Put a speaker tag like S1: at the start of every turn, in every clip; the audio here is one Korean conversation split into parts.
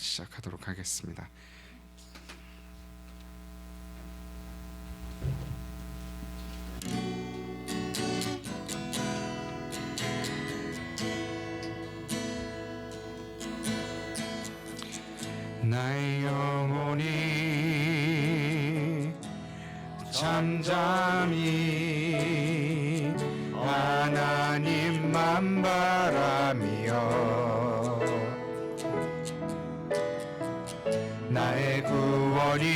S1: 시작하도록 하겠습니다. 나의 영혼이 잠잠히 하나님만 바라며 나의 구원이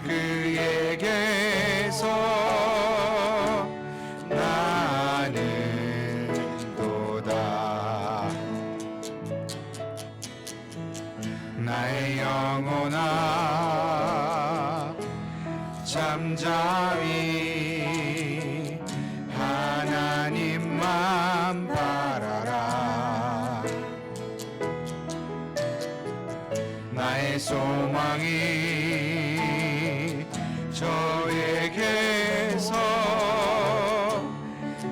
S1: 그에게서 나는 도다. 나의 영혼아 잠잠히 하나님만 바라라. 나의 소망이 저에게서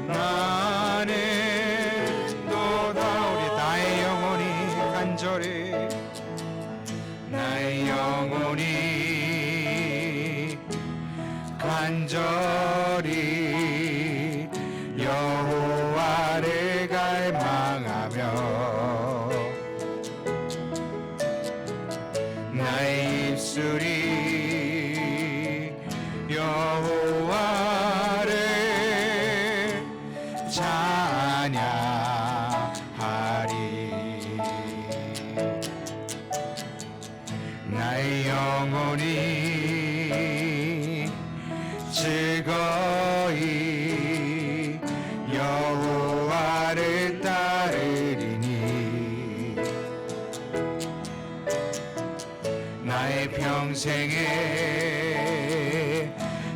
S1: 나는 도다. 우리 나의 영혼이 간절히 나의 영혼이 간절히 여호와를 갈망하며 나의 입술이 여호와를 찬양하리. 나의 영혼이 즐거이 여호와를 따르리니 나의 평생에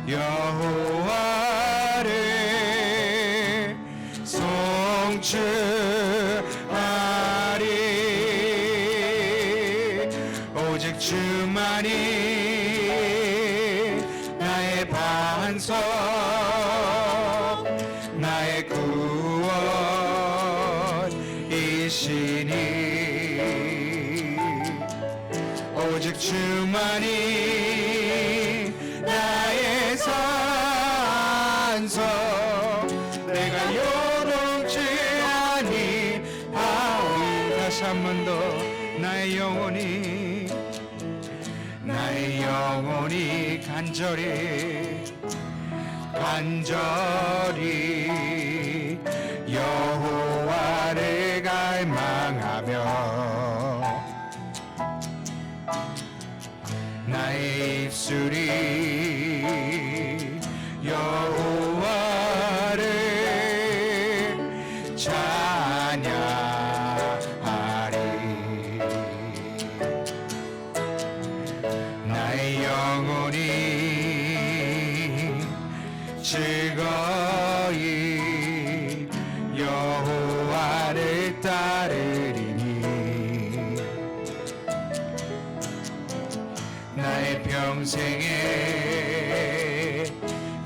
S1: 여호와를 송축하리. 오직 주만이 나의 반석 나의 구원이시니 오직 주만이 나의 산석 내가 요동치 아니 하오리. 다시 한 번 더 나의 영혼이 간절히 여호와를 갈망하며 나의 입술이 여호와를 찬양하리. 나의 영혼이 즐거이 여호와를 따르리니 나의 평생에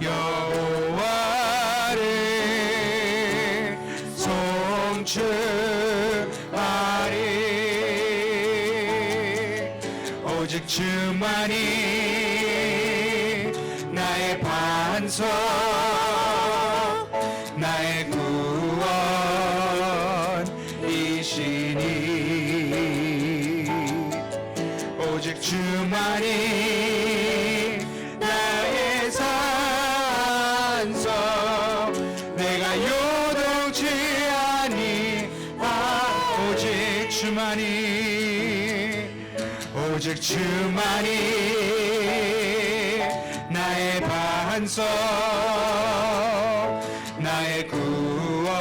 S1: 여호와를 송축하리. 오직 주만이 나의 반석 나의 구원이시니 오직 주만이 나의 산석 내가 요동치 아니 오직 주만이 나의 반석 나의 구원이시니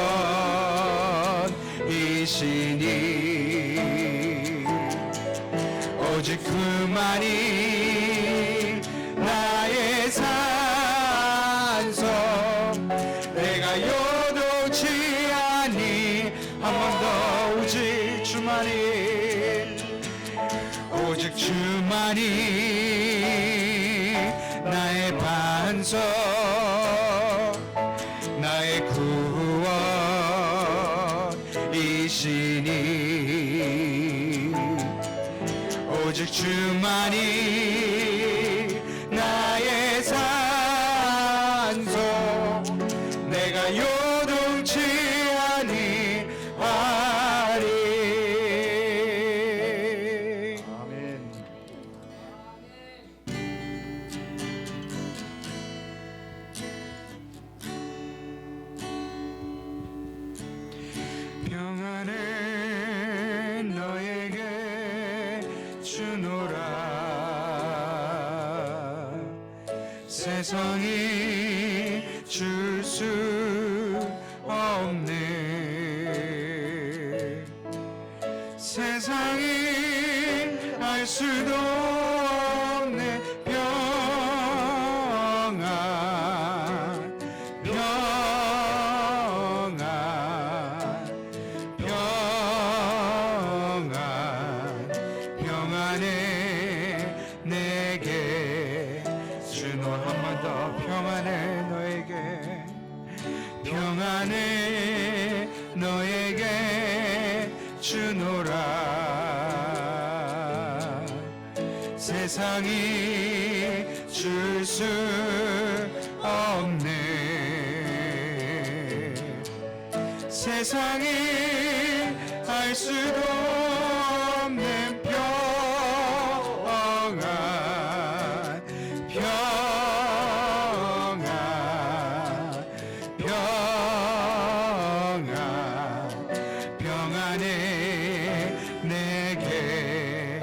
S1: 오직 그만이 나의 산석 내가 요동치 아니 한 번 더 오직 주만이 나의 반석 나의 구원이시니 오직 주만이 나의 산소 내가 요동치 아니하리.
S2: 아멘.
S1: 평안을 너에게 주노라. 세상이 줄 수 없네. 세상이 알 수도 없네. 평안 평안 평안 평안에 내게 주노. 한 번 더 평안에 너에게 평안에 너에게 주노라. 세상이 줄 수 없네. 세상이 알 수도 없는 평안 평안 평안 평안에 내게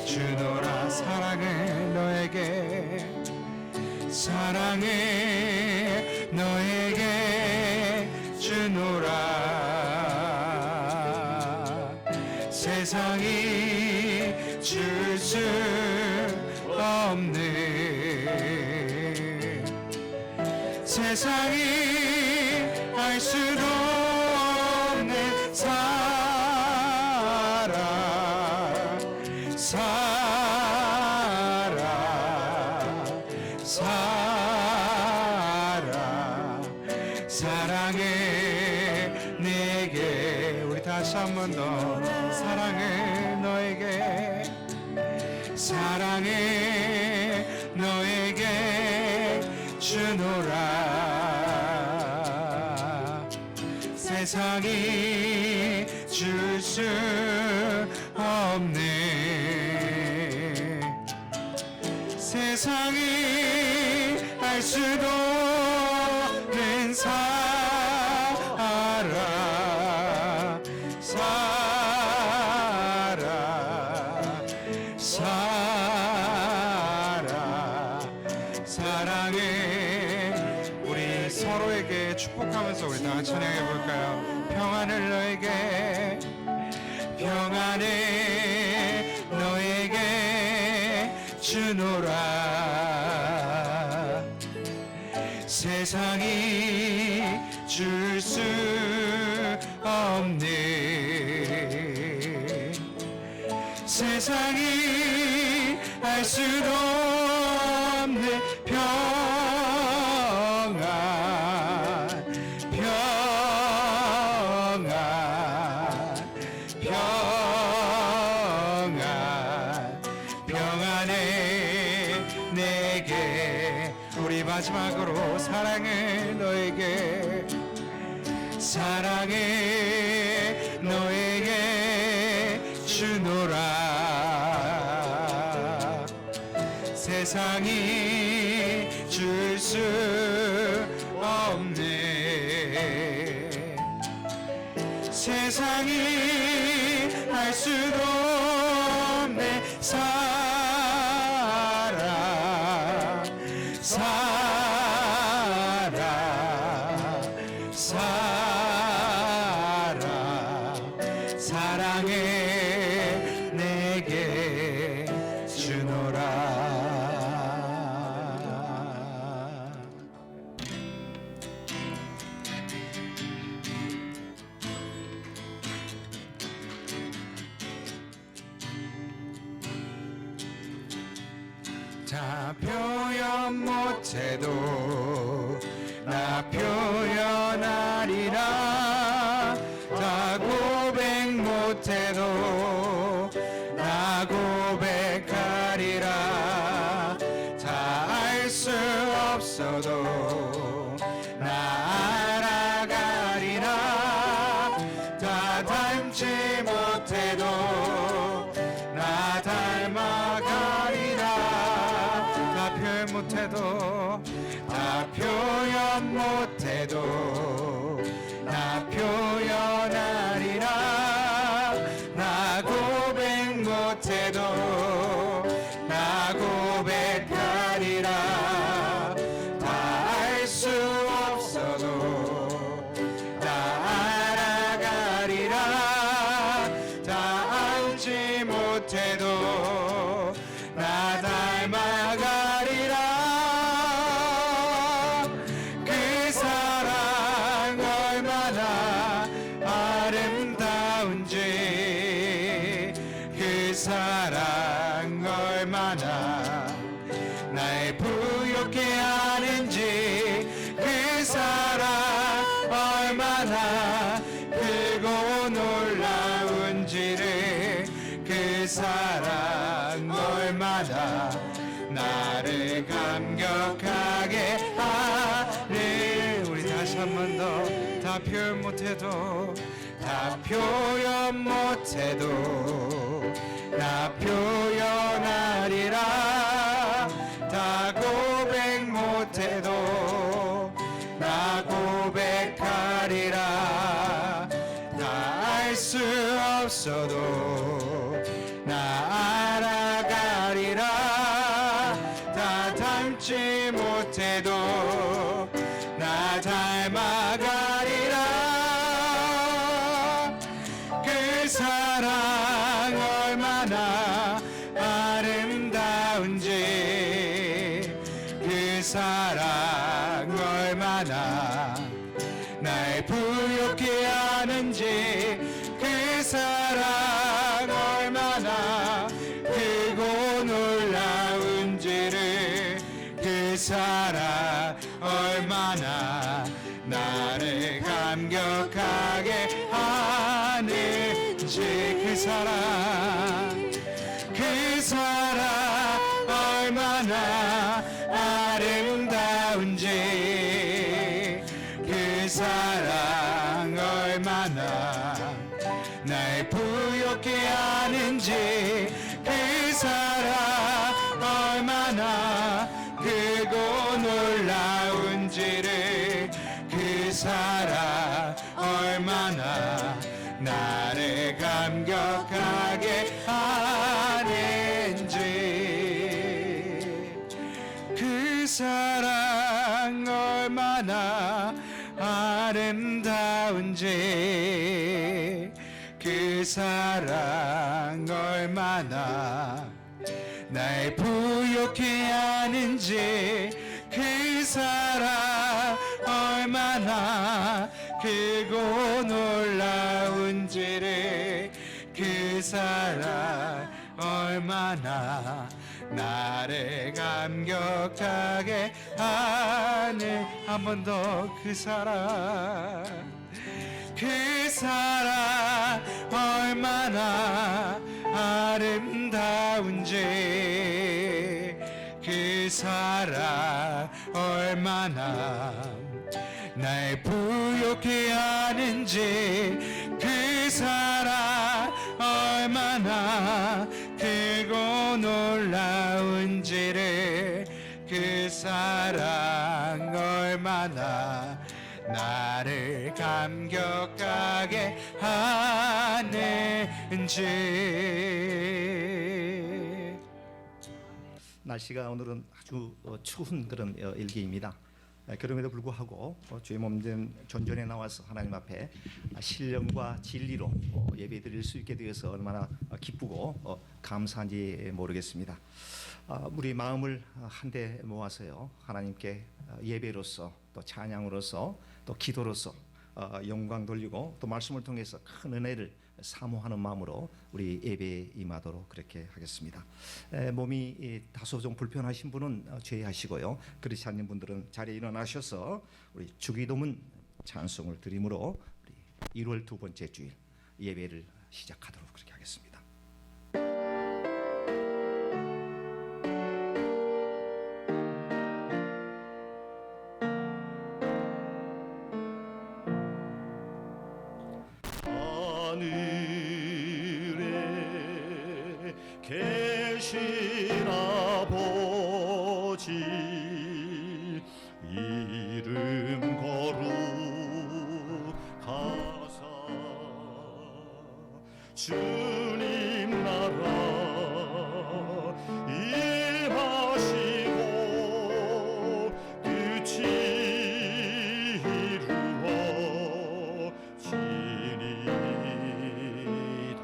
S1: 주노라. 사랑을 너에게 사랑해 너에게 주노라. 세상이 줄 수 없네. 세상이 알 수도 없는 사랑 사랑 사랑 사랑해 내게. 우리 다시 한 번 더 사랑해 너에게 사랑해 너에게 주노라. 세상이 줄 수 없네. 세상이 알 수도 없는 사랑 사랑 사랑 사랑해. 우리 서로에게 축복하면서 우리 다 같이 찬양해 볼까요? 평안을 너에게 평안에 너에게 주노라. 세상이 줄 수 없네. 세상이 알 수도 없는 평안 평안 평안 평안에 내게. 우리 마지막으로 사랑해 너에게 사랑해 너에게 주노라. 세상이 줄 수 없네. 세상이 알 수도 없네. 사랑 사랑 사랑 사랑해 내게 주노라. 다 표현 못해도 나 표현하리라. 다 고백 못해도 나 고백하리라. 없어도 나 알아가리라. 다 닮지 못해도 나 닮아가리라. 다 표현 못해도 다 표현 못해도 나 표현하리라. 나 고백 못해도 나 고백하리라. 다 알 수 없어도 다 알아가리라. 다 알지 못해도 나 닮아가리라. 그 사랑 얼마나 아름다운지 그 사랑 얼마나 날 부욕해 하는지 그 사랑 얼마나 크고 놀라운지를 그 사랑 얼마나 나를 감격하게 하네. 우리 다시 한 번 더. 다 표현 못해도 다 표현 못해도 나 표현하리라. 다 고백 못해도 나 고백하리라. 다 알 수 없어도 나 알아가리라. 다 닮지 못해도 나 닮아가리라. 그 사랑 얼마나 아름다운지 그 사랑 얼마나 날 부욕해 하는지 그 사랑 얼마나 크고 놀라운지를 그 사랑 얼마나 나를 감격하게 하는지 그 사랑 얼마나 아름다운지 그 사랑 얼마나 날 부욕해 하는지 그 사랑 얼마나 크고 놀라운지를 그 사랑 얼마나 나를 감격하게 하는지 그 사랑 얼마나 아름다운지 그 사랑 얼마나 날 부욕해 하는지 그 사랑 얼마나 크고 놀라운지를 그 사랑 얼마나 나를 감격하게 하네. 한 번 더. 그 사랑 얼마나 아름다운지 그 사랑 얼마나 날 부욕해 하는지 그 사랑 얼마나 크고 놀라운지를 그 사랑 얼마나 나를 감격하게 하는지.
S2: 날씨가 오늘은 아주 추운 그런 일기입니다. 그럼에도 불구하고 주의 몸된 존전에 나와서 하나님 앞에 신령과 진리로 예배드릴 수 있게 되어서 얼마나 기쁘고 감사한지 모르겠습니다. 우리 마음을 한데 모아서요, 하나님께 예배로서 또 찬양으로서 또 기도로서 영광 돌리고 또 말씀을 통해서 큰 은혜를 사모하는 마음으로 우리 예배에 임하도록 그렇게 하겠습니다. 몸이 다소 좀 불편하신 분은 제외하시고요, 그렇지 않는 분들은 자리에 일어나셔서 우리 주기도문 찬송을 드림으로 우리 1월 두 번째 주일 예배를 시작하도록 그렇게 하겠습니다. 계신 아버지 이름 거룩하사 주님 나라 임하시고 뜻이 이루어지니이다.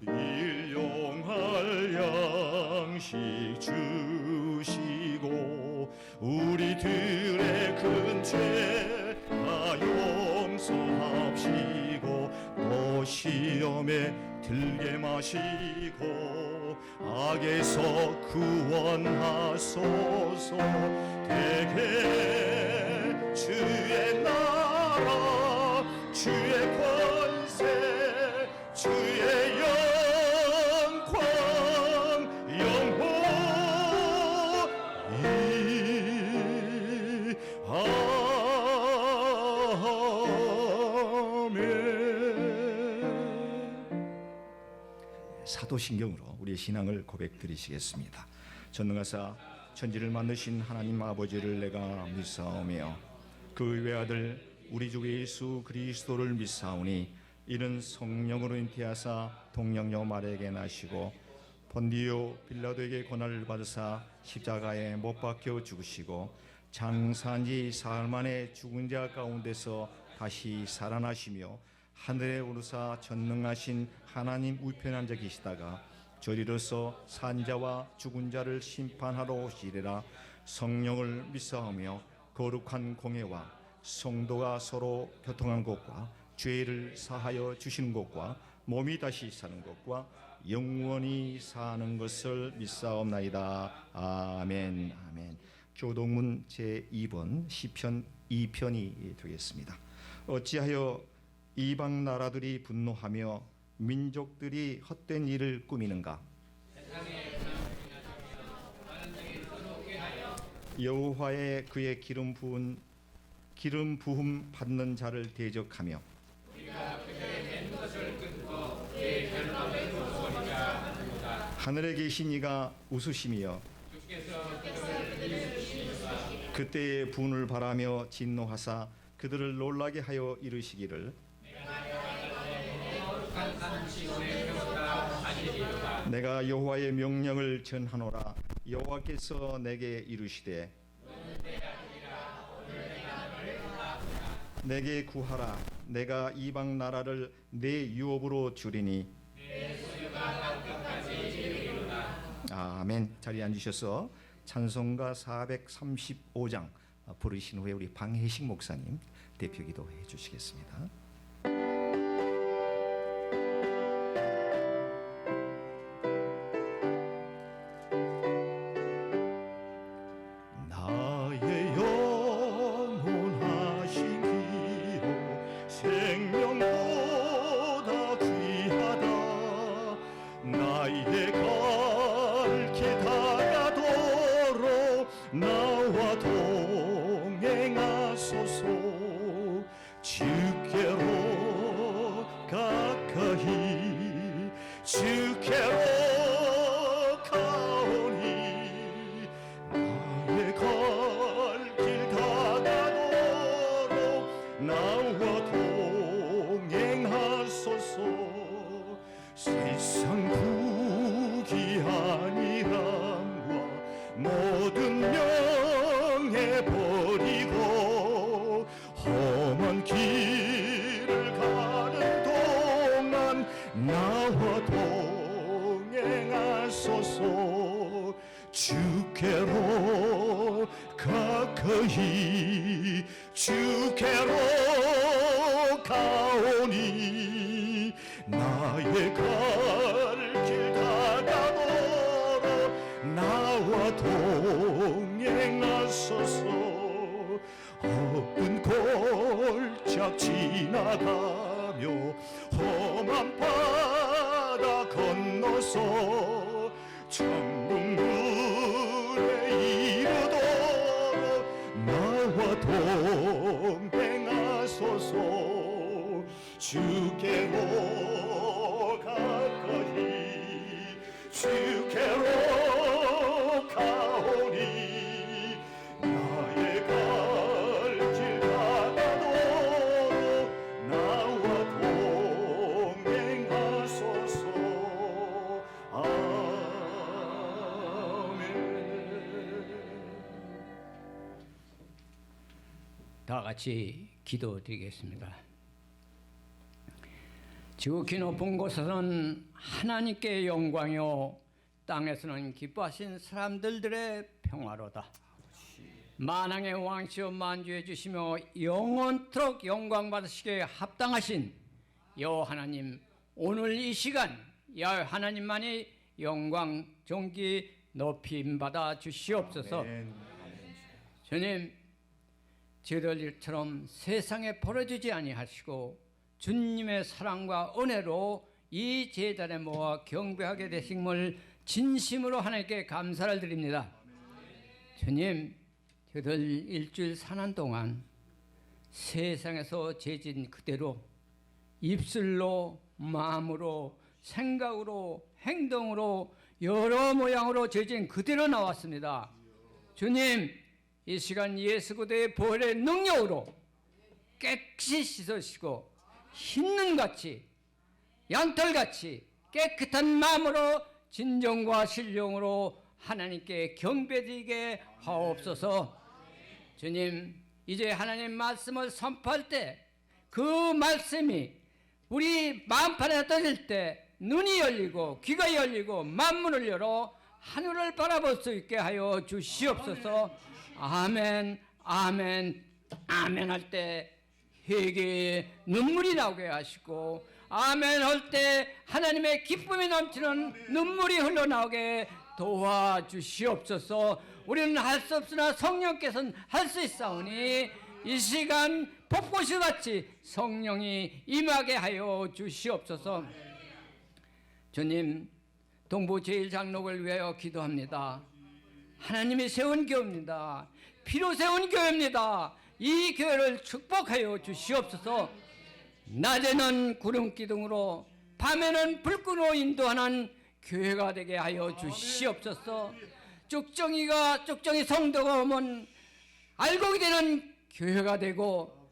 S2: 일용할 양식 주시고 우리들의 큰 죄 다 용서합시고 또 시험에 들게 마시고 악에서 구원하소서. 대개 주의 나라 주의 권세 주의 영광 영원히 아멘. 사도신경으로 우리의 신앙을 고백드리시겠습니다. 전능하사 천지를 만드신 하나님 아버지를 내가 믿사오며 그 외아들 우리 주 예수 그리스도를 믿사오니 이는 성령으로 잉태하사 동령녀 마리아에게 나시고 본디오 빌라도에게 고난을 받으사 십자가에 못 박혀 죽으시고 장사한 지 사흘 만에 죽은 자 가운데서 다시 살아나시며 하늘에 오르사 전능하신 하나님 우편에 앉아 계시다가 저리로서 산자와 죽은 자를 심판하러 오시리라. 성령을 믿사오며 거룩한 공회와 성도가 서로 교통한 것과 죄를 사하여 주시는 것과 몸이 다시 사는 것과 영원히 사는 것을 믿사옵나이다. 아멘. 아멘. 교동문 제2번 시편 2편이 되겠습니다. 어찌하여 이방 나라들이 분노하며 민족들이 헛된 일을 꾸미는가? 여호와의 그의 기름 부음 받는 자를 대적하며 하늘에 계신 이가 웃으시며 그때의 분을 바라며 진노하사 그들을 놀라게 하여 이르시기를 내가 여호와의 명령을 전하노라. 여호와께서 내게 이르시되 내게 구하라. 내가 이방 나라를 내 유업으로 주리니. 아멘. 자리에 앉으셔서 찬송가 435장 부르신 후에 우리 방혜식 목사님 대표 기도해 주시겠습니다. 나와 동행하소서. 주께로 가까이 주께로 가오니 나의 갈 길 다가도록 나와 동행하소서. 세상 부귀한이람과 모든 명예 버리고 험한 길을 가는 동안 나와 동행하소서. 주께로 가까이 주께로 가오니 나의 갈 길 다가도록 나와 동행하소서. 험한 골짝 지나가며 험한 바다 건너서 천국문에 이르도록 나와 동행하소서. 주께로 가까이
S3: 같이 기도드리겠습니다. 지극히 높은 곳에서는 하나님께 영광이요 땅에서는 기뻐하신 사람들의 평화로다. 만왕의 왕시여 만주해 주시며 영원토록 영광 받으시기에 합당하신 여호와 하나님, 오늘 이 시간 야훼 하나님만이 영광 존귀 높임 받아 주시옵소서. 주님, 저희들 일처럼 세상에 버려지지 아니하시고 주님의 사랑과 은혜로 이 제단에 모아 경배하게 되심을 진심으로 하나님께 감사를 드립니다. 주님, 저희들 일주일 사는 동안 세상에서 재진 그대로 입술로, 마음으로, 생각으로, 행동으로 여러 모양으로 재진 그대로 나왔습니다. 주님, 이 시간 예수 그리스도의 보혈의 능력으로 깨끗이 씻으시고 흰눈같이 양털같이 깨끗한 마음으로 진정과 신령으로 하나님께 경배드리게 하옵소서. 주님, 이제 하나님 말씀을 선포할 때 그 말씀이 우리 마음판에 떠질 때 눈이 열리고 귀가 열리고 만문을 열어 하늘을 바라볼 수 있게 하여 주시옵소서. 아멘, 아멘, 아멘 할 때 회개의 눈물이 나오게 하시고, 아멘 할 때 하나님의 기쁨이 넘치는 눈물이 흘러나오게 도와주시옵소서. 우리는 할 수 없으나 성령께서는 할 수 있사오니 이 시간 폭포수같이 성령이 임하게 하여 주시옵소서. 주님, 동부 제1장로를 위하여 기도합니다. 하나님이 세운 교회입니다. 피로 세운 교회입니다. 이 교회를 축복하여 주시옵소서. 낮에는 구름 기둥으로 밤에는 불끈으로 인도하는 교회가 되게 하여 주시옵소서. 쭉정이 성도가 오면 알곡이 되는 교회가 되고,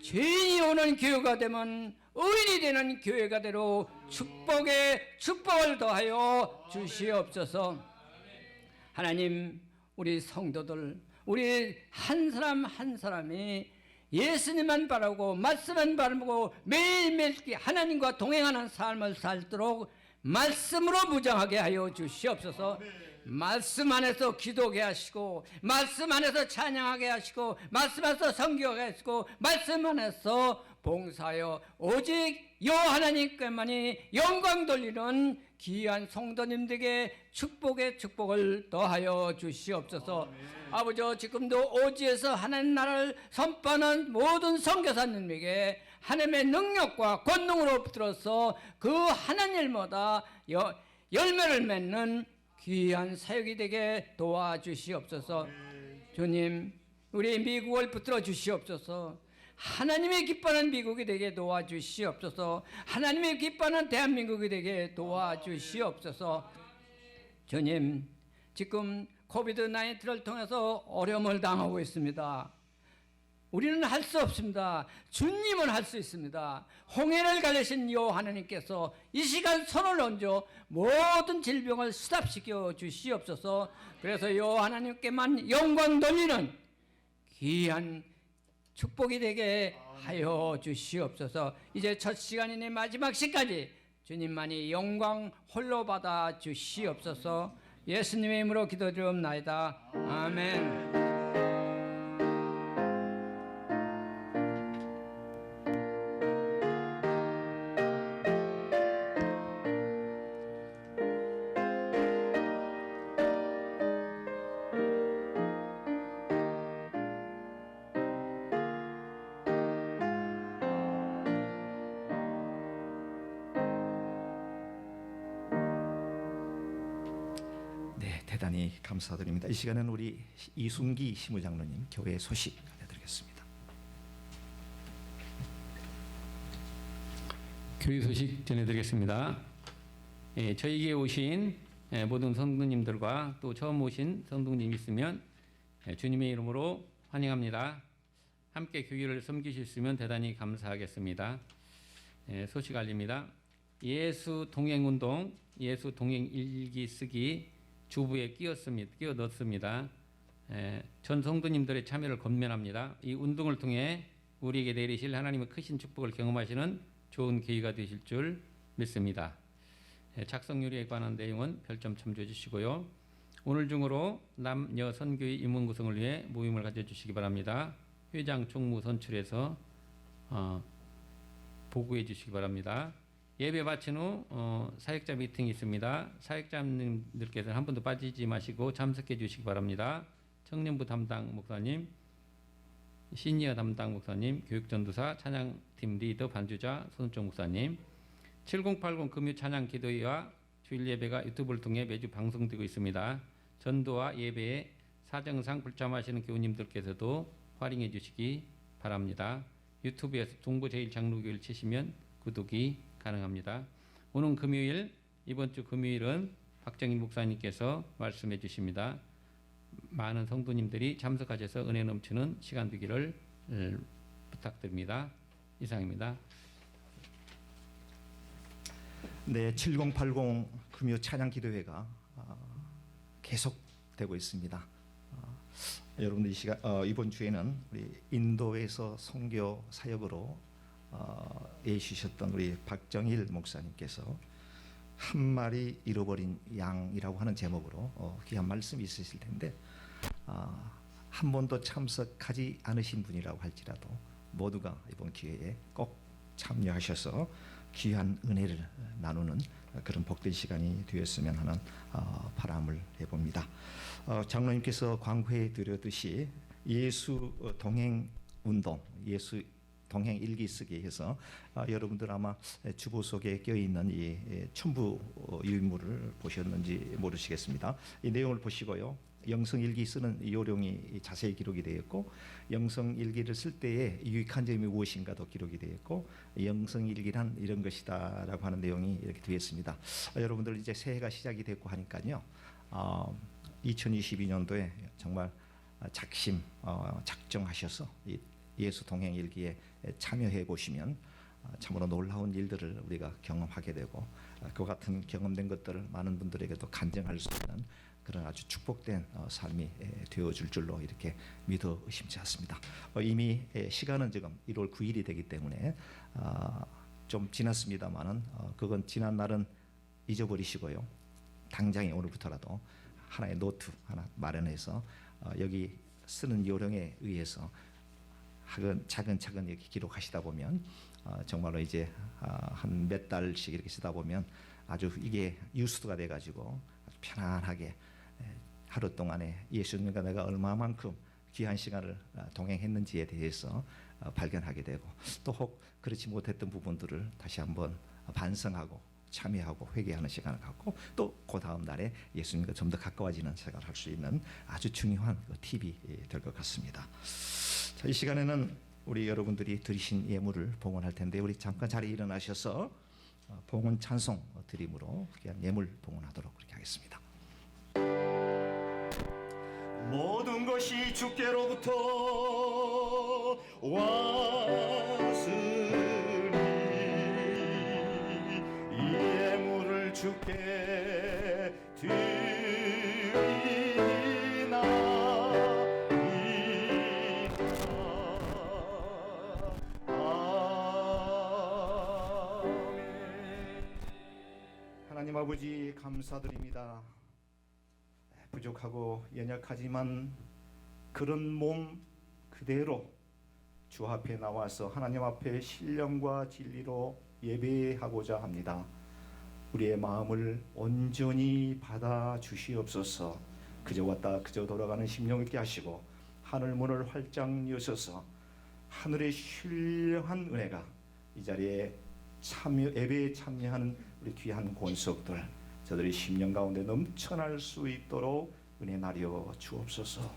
S3: 죄인이 오는 교회가 되면 의인이 되는 교회가 되로 축복에 축복을 더하여 주시옵소서. 하나님, 우리 성도들, 우리 한 사람 한 사람이 예수님만 바라고 말씀만 바라고 매일매일 하나님과 동행하는 삶을 살도록 말씀으로 무장하게 하여 주시옵소서. 말씀 안에서 기도하게 하시고, 말씀 안에서 찬양하게 하시고, 말씀 안에서 성교하게 하시고, 말씀 안에서 봉사하여 오직 여호와 하나님께만이 영광 돌리는 귀한 성도님들에게 축복의 축복을 더하여 주시옵소서. 아버지, 지금도 오지에서 하나님 나라를 선포하는 모든 선교사님에게 하나님의 능력과 권능으로 붙들어서 그 하나님 일마다 열매를 맺는 귀한 사역이 되게 도와주시옵소서. 주님, 우리 미국을 붙들어 주시옵소서. 하나님의 기뻐하는 미국이 되게 도와주시옵소서. 하나님의 기뻐하는 대한민국이 되게 도와주시옵소서. 주님, 지금 코비드-19를 통해서 어려움을 당하고 있습니다. 우리는 할 수 없습니다. 주님은 할 수 있습니다. 홍해를 가르신 여호와 하나님께서 이 시간 손을 얹어 모든 질병을 수답시켜 주시옵소서. 그래서 여호와 하나님께만 영광 돌리는 귀한 축복이 되게 하여 주시옵소서. 이제 첫 시간이니 마지막 시까지 주님만이 영광 홀로 받아 주시옵소서. 예수님의 이름으로 기도드리옵나이다. 아멘.
S2: 대단히 감사드립니다. 이 시간은 우리 이순기 시무장로님 교회 소식 알려드리겠습니다.
S4: 교회 소식 전해드리겠습니다. 저에게 오신 모든 성도님들과 또 처음 오신 성도님 있으면 주님의 이름으로 환영합니다. 함께 교회를 섬기실 수 있으면 대단히 감사하겠습니다. 소식 알립니다. 예수 동행운동, 예수 동행 일기 쓰기 주부에 끼워 넣습니다. 전 성도님들의 참여를 권면합니다. 이 운동을 통해 우리에게 내리실 하나님의 크신 축복을 경험하시는 좋은 기회가 되실 줄 믿습니다. 작성률에 관한 내용은 별점 참조해 주시고요. 오늘 중으로 남녀 선교의 임원 구성을 위해 모임을 가져주시기 바랍니다. 회장 총무 선출해서 보고해 주시기 바랍니다. 예배 마친 후 사역자 미팅이 있습니다. 사역자님들께서는 한 분도 빠지지 마시고 참석해 주시기 바랍니다. 청년부 담당 목사님, 시니어 담당 목사님, 교육전도사, 찬양팀 리더 반주자 손은정 목사님, 7080 금요 찬양 기도회와 주일 예배가 유튜브를 통해 매주 방송되고 있습니다. 전도와 예배에 사정상 불참하시는 교우님들께서도 활용해 주시기 바랍니다. 유튜브에서 동부제일장로교회를 치시면 구독이 가능합니다. 오는 금요일, 이번 주 금요일은 박정일 목사님께서 말씀해 주십니다. 많은 성도님들이 참석하셔서 은혜 넘치는 시간 되기를 부탁드립니다. 이상입니다.
S2: 네, 7080 금요 찬양 기도회가 계속되고 있습니다. 여러분들 이번 주에는 우리 인도에서 선교 사역으로 예주셨던 우리 박정일 목사님께서 한 마리 잃어버린 양이라고 하는 제목으로 귀한 말씀이 있으실 텐데 한 번도 참석하지 않으신 분이라고 할지라도 모두가 이번 기회에 꼭 참여하셔서 귀한 은혜를 나누는 그런 복된 시간이 되었으면 하는 바람을 해봅니다. 장로님께서 광고해 드렸듯이 예수 동행 운동, 예수 동행 일기 쓰기 해서 여러분들 아마 주보 속에 껴 있는 이 첨부 유인물을 보셨는지 모르시겠습니다. 이 내용을 보시고요. 영성일기 쓰는 요령이 자세히 기록이 되어 있고, 영성일기를 쓸 때에 유익한 점이 무엇인가도 기록이 되어 있고, 영성일기란 이런 것이다라고 하는 내용이 이렇게 되어 있습니다. 여러분들 이제 새해가 시작이 됐고 하니까요. 2022년도에 정말 작정하셔서 이 예수 동행 일기에 참여해 보시면 참으로 놀라운 일들을 우리가 경험하게 되고, 그 같은 경험된 것들을 많은 분들에게도 간증할 수 있는 그런 아주 축복된 삶이 되어줄 줄로 이렇게 믿어 의심치 않습니다. 이미 시간은 지금 1월 9일이 되기 때문에 좀 지났습니다만은 그건 지난 날은 잊어버리시고요. 당장에 오늘부터라도 하나의 노트 하나 마련해서 여기 쓰는 요령에 의해서 차근차근 이렇게 기록하시다 보면 정말로 이제 한 몇 달씩 이렇게 쓰다 보면 아주 이게 유수가 돼가지고 아주 편안하게 하루 동안에 예수님과 내가 얼마만큼 귀한 시간을 동행했는지에 대해서 발견하게 되고, 또 혹 그렇지 못했던 부분들을 다시 한번 반성하고 참여하고 회개하는 시간을 갖고, 또 그 다음 날에 예수님과 좀 더 가까워지는 생각을 할 수 있는 아주 중요한 팁이 될 것 같습니다. 자, 이 시간에는 우리 여러분들이 드리신 예물을 봉헌할 텐데, 우리 잠깐 자리에 일어나셔서 봉헌 찬송 드림으로 귀한 예물 봉헌하도록 그렇게 하겠습니다. 모든 것이 주께로부터 왔으니 이 예물을 주께 하나님 아버지 감사드립니다. 부족하고 연약하지만 그런 몸 그대로 주 앞에 나와서 하나님 앞에 신령과 진리로 예배하고자 합니다. 우리의 마음을 온전히 받아 주시옵소서. 그저 왔다 그저 돌아가는 심령 있게 하시고 하늘 문을 활짝 여셔서 하늘의 신령한 은혜가 이 자리에 예배에 참여하는 우리 귀한 권속들, 저들의 심령 가운데 넘쳐날 수 있도록 은혜 나려 주옵소서.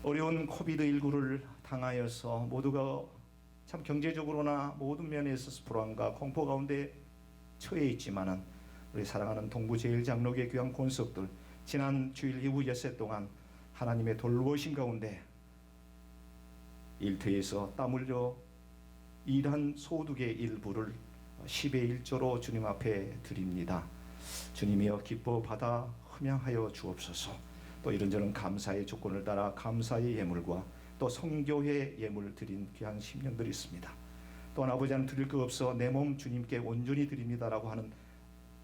S2: 어려운 코비드19를 당하여서 모두가 참 경제적으로나 모든 면에서 불안과 공포 가운데 처해 있지만은 우리 사랑하는 동부제일장로교회 귀한 권속들, 지난 주일 이후 엿새 동안 하나님의 돌보심 가운데 일터에서 땀 흘려 일한 소득의 일부를 10의 1조로 주님 앞에 드립니다. 주님이여 기뻐 받아 흠양하여 주옵소서. 또 이런저런 감사의 조건을 따라 감사의 예물과 또 성교회 예물을 드린 귀한 심령들이 있습니다. 또한 아버지는 드릴 것 없어 내 몸 주님께 온전히 드립니다라고 하는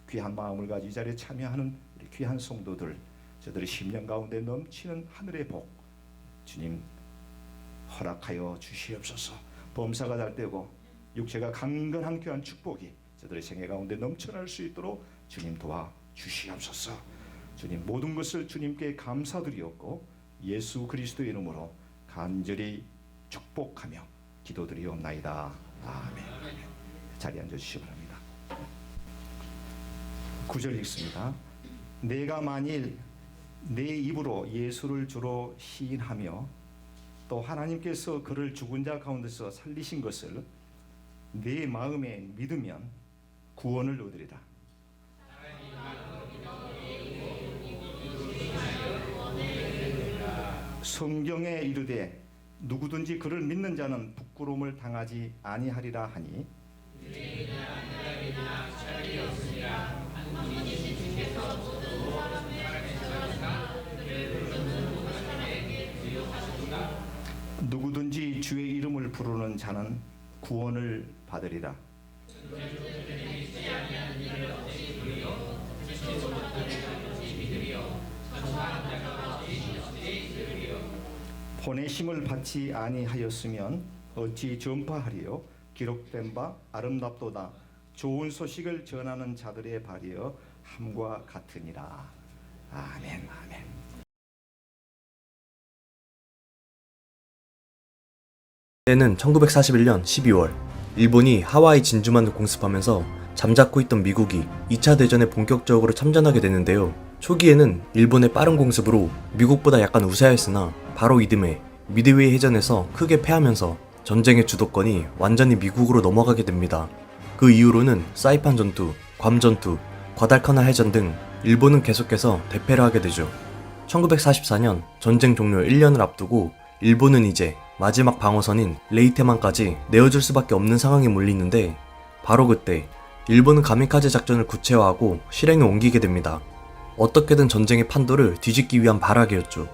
S2: 귀한 마음을 가지고 이 자리에 참여하는 우리 귀한 성도들, 저들의 심령 가운데 넘치는 하늘의 복 주님 허락하여 주시옵소서. 범사가 잘 되고 육체가 강건한 귀한 축복이 저들의 생애 가운데 넘쳐날 수 있도록 주님 도와 주시옵소서. 주님 모든 것을 주님께 감사드리옵고 예수 그리스도의 이름으로 간절히 축복하며 기도드리옵나이다. 아멘. 자리에 앉아주시기 바랍니다. 9절 읽습니다. 내가 만일 내 입으로 예수를 주로 시인하며 또 하나님께서 그를 죽은 자 가운데서 살리신 것을 내 마음에 믿으면 구원을 얻으리라. 성경에 이르되 누구든지 그를 믿는 자는 부끄러움을 당하지 아니하리라 하니 누구든지 주의 이름을 부르는 자는 구원을 받으리라. 보내심을 받지 아니하였으면 어찌 전파하리요? 기록된 바 아름답도다. 좋은 소식을 전하는 자들의 발이여 함과 같으니라. 아멘. 아멘.
S5: 때는 1941년 12월 일본이 하와이 진주만을 공습하면서 잠자코 있던 미국이 2차 대전에 본격적으로 참전하게 되는데요. 초기에는 일본의 빠른 공습으로 미국보다 약간 우세하였으나 바로 이듬해 미드웨이 해전에서 크게 패하면서 전쟁의 주도권이 완전히 미국으로 넘어가게 됩니다. 그 이후로는 사이판 전투, 괌 전투, 과달카날 해전 등 일본은 계속해서 대패를 하게 되죠. 1944년 전쟁 종료 1년을 앞두고 일본은 이제 마지막 방어선인 레이테만까지 내어줄 수밖에 없는 상황에 몰리는데 바로 그때 일본은 가미카제 작전을 구체화하고 실행에 옮기게 됩니다. 어떻게든 전쟁의 판도를 뒤집기 위한 발악이었죠.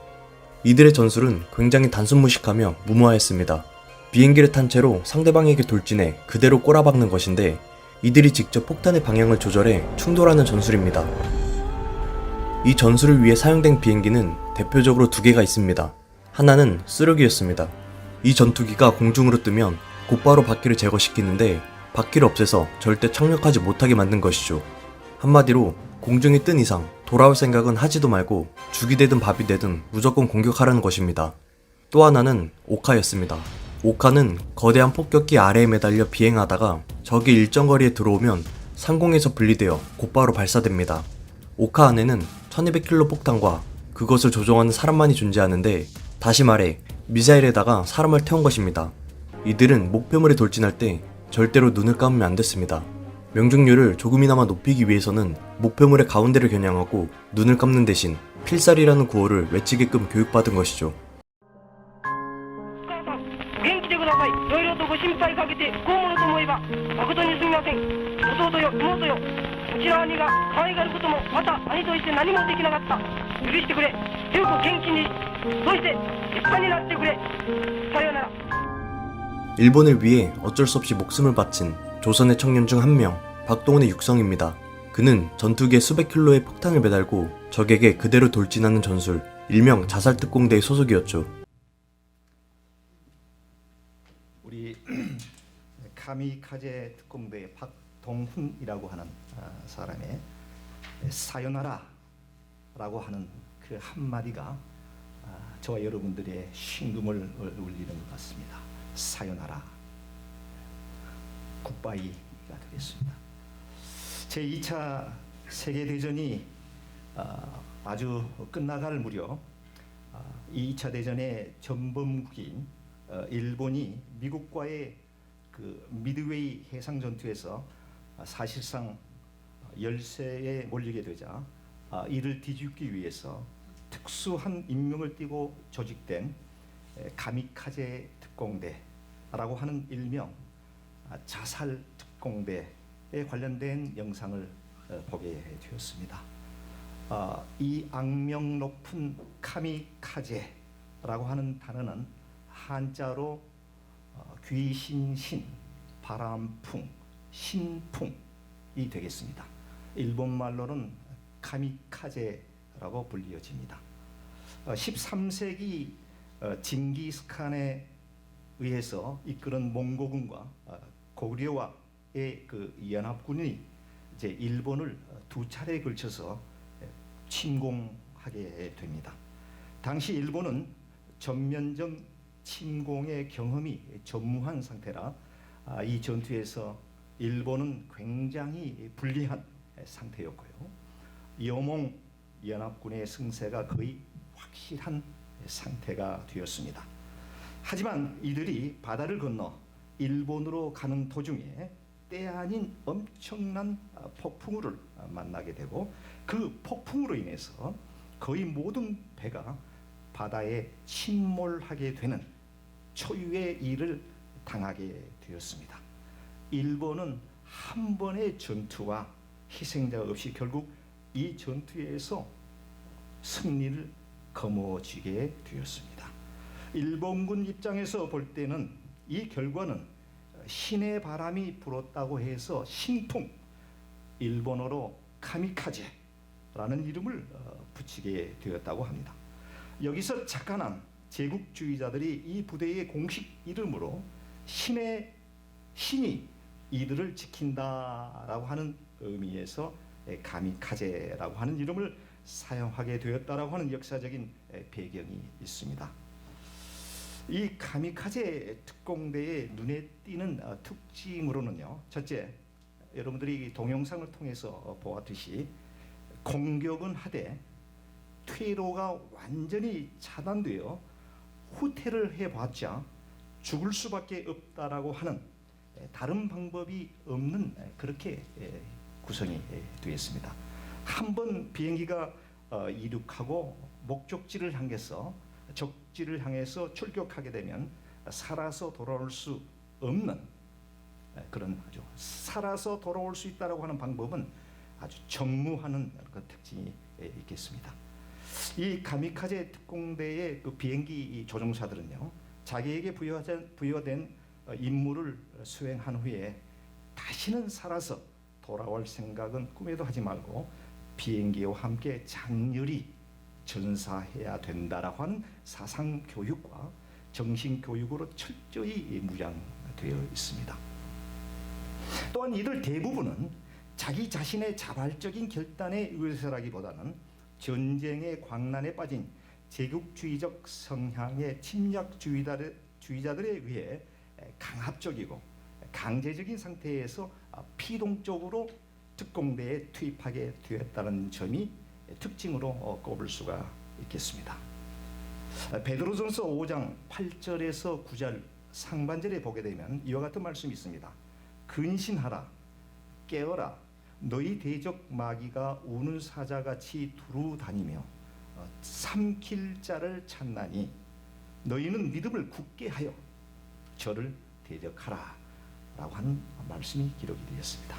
S5: 이들의 전술은 굉장히 단순무식하며 무모하였습니다. 비행기를 탄 채로 상대방에게 돌진해 그대로 꼬라박는 것인데 이들이 직접 폭탄의 방향을 조절해 충돌하는 전술입니다. 이 전술을 위해 사용된 비행기는 대표적으로 2개가 있습니다. 하나는 쓰르기였습니다. 이 전투기가 공중으로 뜨면 곧바로 바퀴를 제거시키는데 바퀴를 없애서 절대 착륙하지 못하게 만든 것이죠. 한마디로 공중에 뜬 이상 돌아올 생각은 하지도 말고 죽이 되든 밥이 되든 무조건 공격하라는 것입니다. 또 하나는 오카였습니다. 오카는 거대한 폭격기 아래에 매달려 비행하다가 적이 일정 거리에 들어오면 상공에서 분리되어 곧바로 발사됩니다. 오카 안에는 1200kg 폭탄과 그것을 조종하는 사람만이 존재하는데 다시 말해 미사일에다가 사람을 태운 것입니다. 이들은 목표물에 돌진할 때 절대로 눈을 감으면 안 됐습니다. 명중률을 조금이나마 높이기 위해서는 목표물의 가운데를 겨냥하고 눈을 감는 대신 필살이라는 구호를 외치게끔 교육받은 것이죠.
S6: 元気でください。いろいろとご心配かけて不幸者と思えば誠にすみません。弟よ妹よ、うちの兄が可愛がることもまた兄として何もできなかった。許してくれ。よく元気に、そして立派になってくれ。さようなら。
S5: 일본을 위해 어쩔 수 없이 목숨을 바친 조선의 청년 중 한 명, 박동원의 육성입니다. 그는 전투기에 수백 킬로의 폭탄을 매달고 적에게 그대로 돌진하는 전술, 일명 자살특공대의 소속이었죠.
S2: 우리 카미카제 특공대 박동훈이라고 하는 사람의 사요나라라고 하는 그 한마디가 저와 여러분들의 심금을 울리는 것 같습니다. 사요나라, 굿바이가 되겠습니다. 제2차 세계대전이 아주 끝나갈 무렵 이 2차 대전의 전범국인 일본이 미국과의 그 미드웨이 해상 전투에서 사실상 열세에 몰리게 되자 이를 뒤집기 위해서 특수한 임명을 띠고 조직된 가미카제 특공대라고 하는 일명 자살 특공대에 관련된 영상을 보게 되었습니다. 이 악명 높은 카미카제라고 하는 단어는 한자로 귀신신, 바람풍, 신풍이 되겠습니다. 일본 말로는 카미카제라고 불리어집니다. 13세기 징기스칸에 의해서 이끄는 몽고군과 고구려와의 그 연합군이 이제 일본을 두 차례에 걸쳐서 침공하게 됩니다. 당시 일본은 전면적 침공의 경험이 전무한 상태라 이 전투에서 일본은 굉장히 불리한 상태였고요. 여몽 연합군의 승세가 거의 확실한 상태가 되었습니다. 하지만 이들이 바다를 건너 일본으로 가는 도중에 때 아닌 엄청난 폭풍우를 만나게 되고 그 폭풍으로 인해서 거의 모든 배가 바다에 침몰하게 되는 초유의 일을 당하게 되었습니다. 일본은 한 번의 전투와 희생자가 없이 결국 이 전투에서 승리를 거머쥐게 되었습니다. 일본군 입장에서 볼 때는 이 결과는 신의 바람이 불었다고 해서 신풍, 일본어로 카미카제라는 이름을 붙이게 되었다고 합니다. 여기서 착안한 제국주의자들이 이 부대의 공식 이름으로 신이 이들을 지킨다라고 하는 의미에서 카미카제라고 하는 이름을 사용하게 되었다라고 하는 역사적인 배경이 있습니다. 이 카미카제 특공대의 눈에 띄는 특징으로는요, 첫째, 여러분들이 동영상을 통해서 보았듯이 공격은 하되 퇴로가 완전히 차단되어 후퇴를 해봤자 죽을 수밖에 없다라고 하는 다른 방법이 없는 그렇게 구성이 되어 있습니다. 한번 비행기가 이륙하고 목적지를 향해서 적지를 향해서 출격하게 되면 살아서 돌아올 수 없는 그런 아주 살아서 돌아올 수 있다라고 하는 방법은 아주 전무하는 그 특징이 있겠습니다. 이 가미카제 특공대의 그 비행기 조종사들은요, 자기에게 부여된 임무를 수행한 후에 다시는 살아서 돌아올 생각은 꿈에도 하지 말고 비행기와 함께 장렬히 전사해야 된다라고 하는 사상 교육과 정신 교육으로 철저히 무장되어 있습니다. 또한 이들 대부분은 자기 자신의 자발적인 결단에 의해서라기보다는 전쟁의 광란에 빠진 제국주의적 성향의 침략주의자들에 의해 강압적이고 강제적인 상태에서 피동적으로 특공대에 투입하게 되었다는 점이 특징으로 꼽을 수가 있겠습니다. 베드로전서 5장 8절에서 9절 상반절에 보게 되면 이와 같은 말씀이 있습니다. 근신하라, 깨어라, 너희 대적 마귀가 우는 사자같이 두루 다니며 삼킬 자를 찾나니 너희는 믿음을 굳게 하여 저를 대적하라 라고 하는 말씀이 기록이 되었습니다.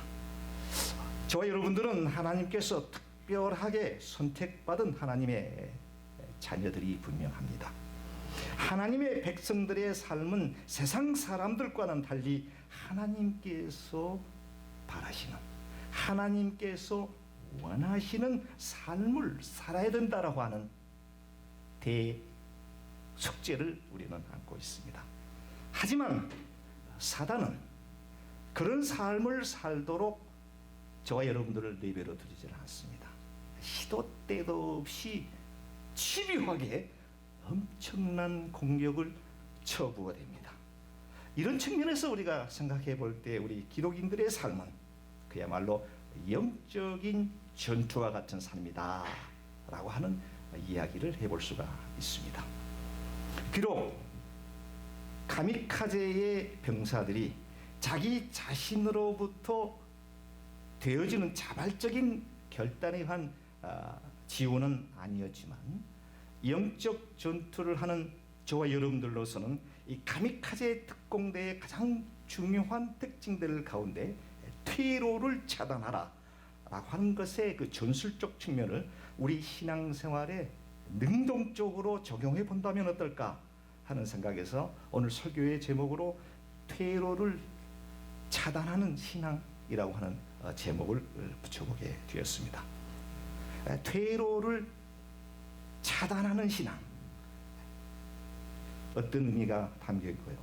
S2: 저와 여러분들은 하나님께서 특별하게 선택받은 하나님의 자녀들이 분명합니다. 하나님의 백성들의 삶은 세상 사람들과는 달리 하나님께서 바라시는, 하나님께서 원하시는 삶을 살아야 된다라고 하는 대속죄를 우리는 안고 있습니다. 하지만 사단은 그런 삶을 살도록 저와 여러분들을 내버려 두지는 않습니다. 시도 때도 없이 집요하게 엄청난 공격을 처부어 됩니다. 이런 측면에서 우리가 생각해 볼 때 우리 기독인들의 삶은 그야말로 영적인 전투와 같은 삶이다 라고 하는 이야기를 해볼 수가 있습니다. 비록 가미카제의 병사들이 자기 자신으로부터 되어지는 자발적인 결단에 의한 지원은 아니었지만 영적 전투를 하는 저와 여러분들로서는 이 가미카제 특공대의 가장 중요한 특징들 가운데 퇴로를 차단하라 하는 것의 그 전술적 측면을 우리 신앙생활에 능동적으로 적용해 본다면 어떨까 하는 생각에서 오늘 설교의 제목으로 퇴로를 차단하는 신앙이라고 하는 제목을 붙여보게 되었습니다. 퇴로를 차단하는 신앙, 어떤 의미가 담겨 있고요.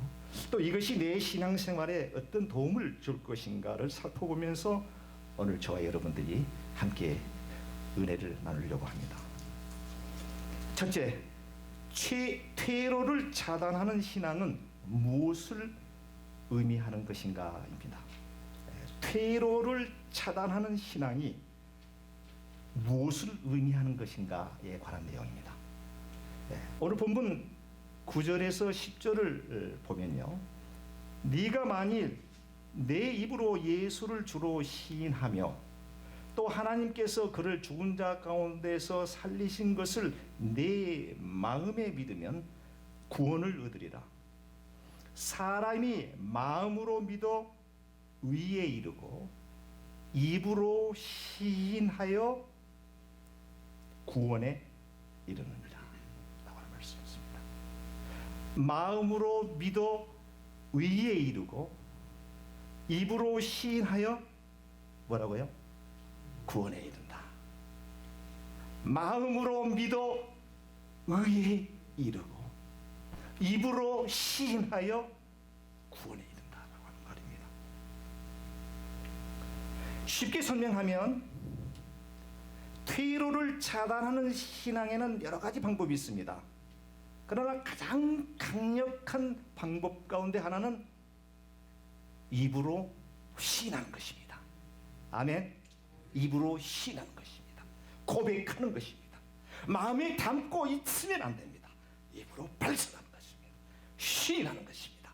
S2: 또 이것이 내 신앙생활에 어떤 도움을 줄 것인가를 살펴보면서 오늘 저와 여러분들이 함께 은혜를 나누려고 합니다. 첫째, 퇴로를 차단하는 신앙은 무엇을 의미하는 것인가입니다. 퇴로를 차단하는 신앙이 무엇을 의미하는 것인가에 관한 내용입니다. 오늘 본문 9절에서 10절을 보면요, 네가 만일 내 입으로 예수를 주로 시인하며 또 하나님께서 그를 죽은 자 가운데서 살리신 것을 내 마음에 믿으면 구원을 얻으리라. 사람이 마음으로 믿어 의에 이르고 입으로 시인하여 구원에 이르느니라 라고 하는 말씀이었습니다. 마음으로 믿어 의에 이르고 입으로 시인하여 뭐라고요? 구원에 이른다. 마음으로 믿어 의에 이르고 입으로 시인하여 구원에 이른다라고 하는 말입니다. 쉽게 설명하면 퇴로를 차단하는 신앙에는 여러 가지 방법이 있습니다. 그러나 가장 강력한 방법 가운데 하나는 입으로 시인하는 것입니다. 아멘. 입으로 시인하는 것입니다. 고백하는 것입니다. 마음에 담고 있으면 안 됩니다. 입으로 발설하는 것입니다. 시인하는 것입니다.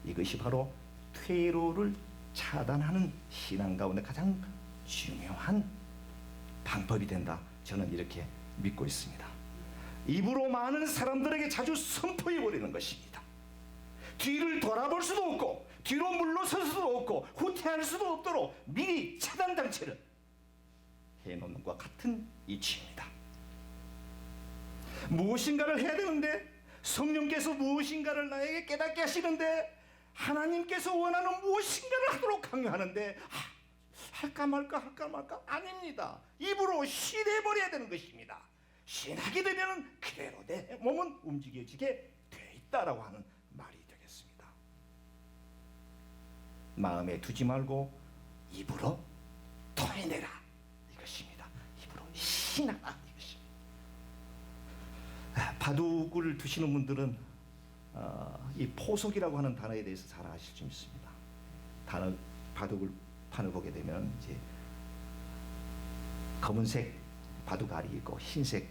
S2: 이것이 바로 퇴로를 차단하는 신앙 가운데 가장 중요한 방법이 된다. 저는 이렇게 믿고 있습니다. 입으로 많은 사람들에게 자주 선포해 버리는 것입니다. 뒤를 돌아볼 수도 없고 뒤로 물러설 수도 없고 후퇴할 수도 없도록 미리 차단 장치를 해놓는 것과 같은 이치입니다. 무엇인가를 해야 되는데 성령께서 무엇인가를 나에게 깨닫게 하시는데 하나님께서 원하는 무엇인가를 하도록 강요하는데 할까 말까 아닙니다. 입으로 시인해버려야 되는 것입니다. 시인하게 되면 그대로 내 몸은 움직여지게 돼 있다라고 하는 말이 되겠습니다. 마음에 두지 말고 입으로 토해내라 이것입니다. 입으로 시인하라 이것입니다. 바둑을 두시는 분들은 이 포석이라고 하는 단어에 대해서 잘 아실 수 있습니다. 바둑을 판을 보게 되면 이제 검은색 바둑알이 있고 흰색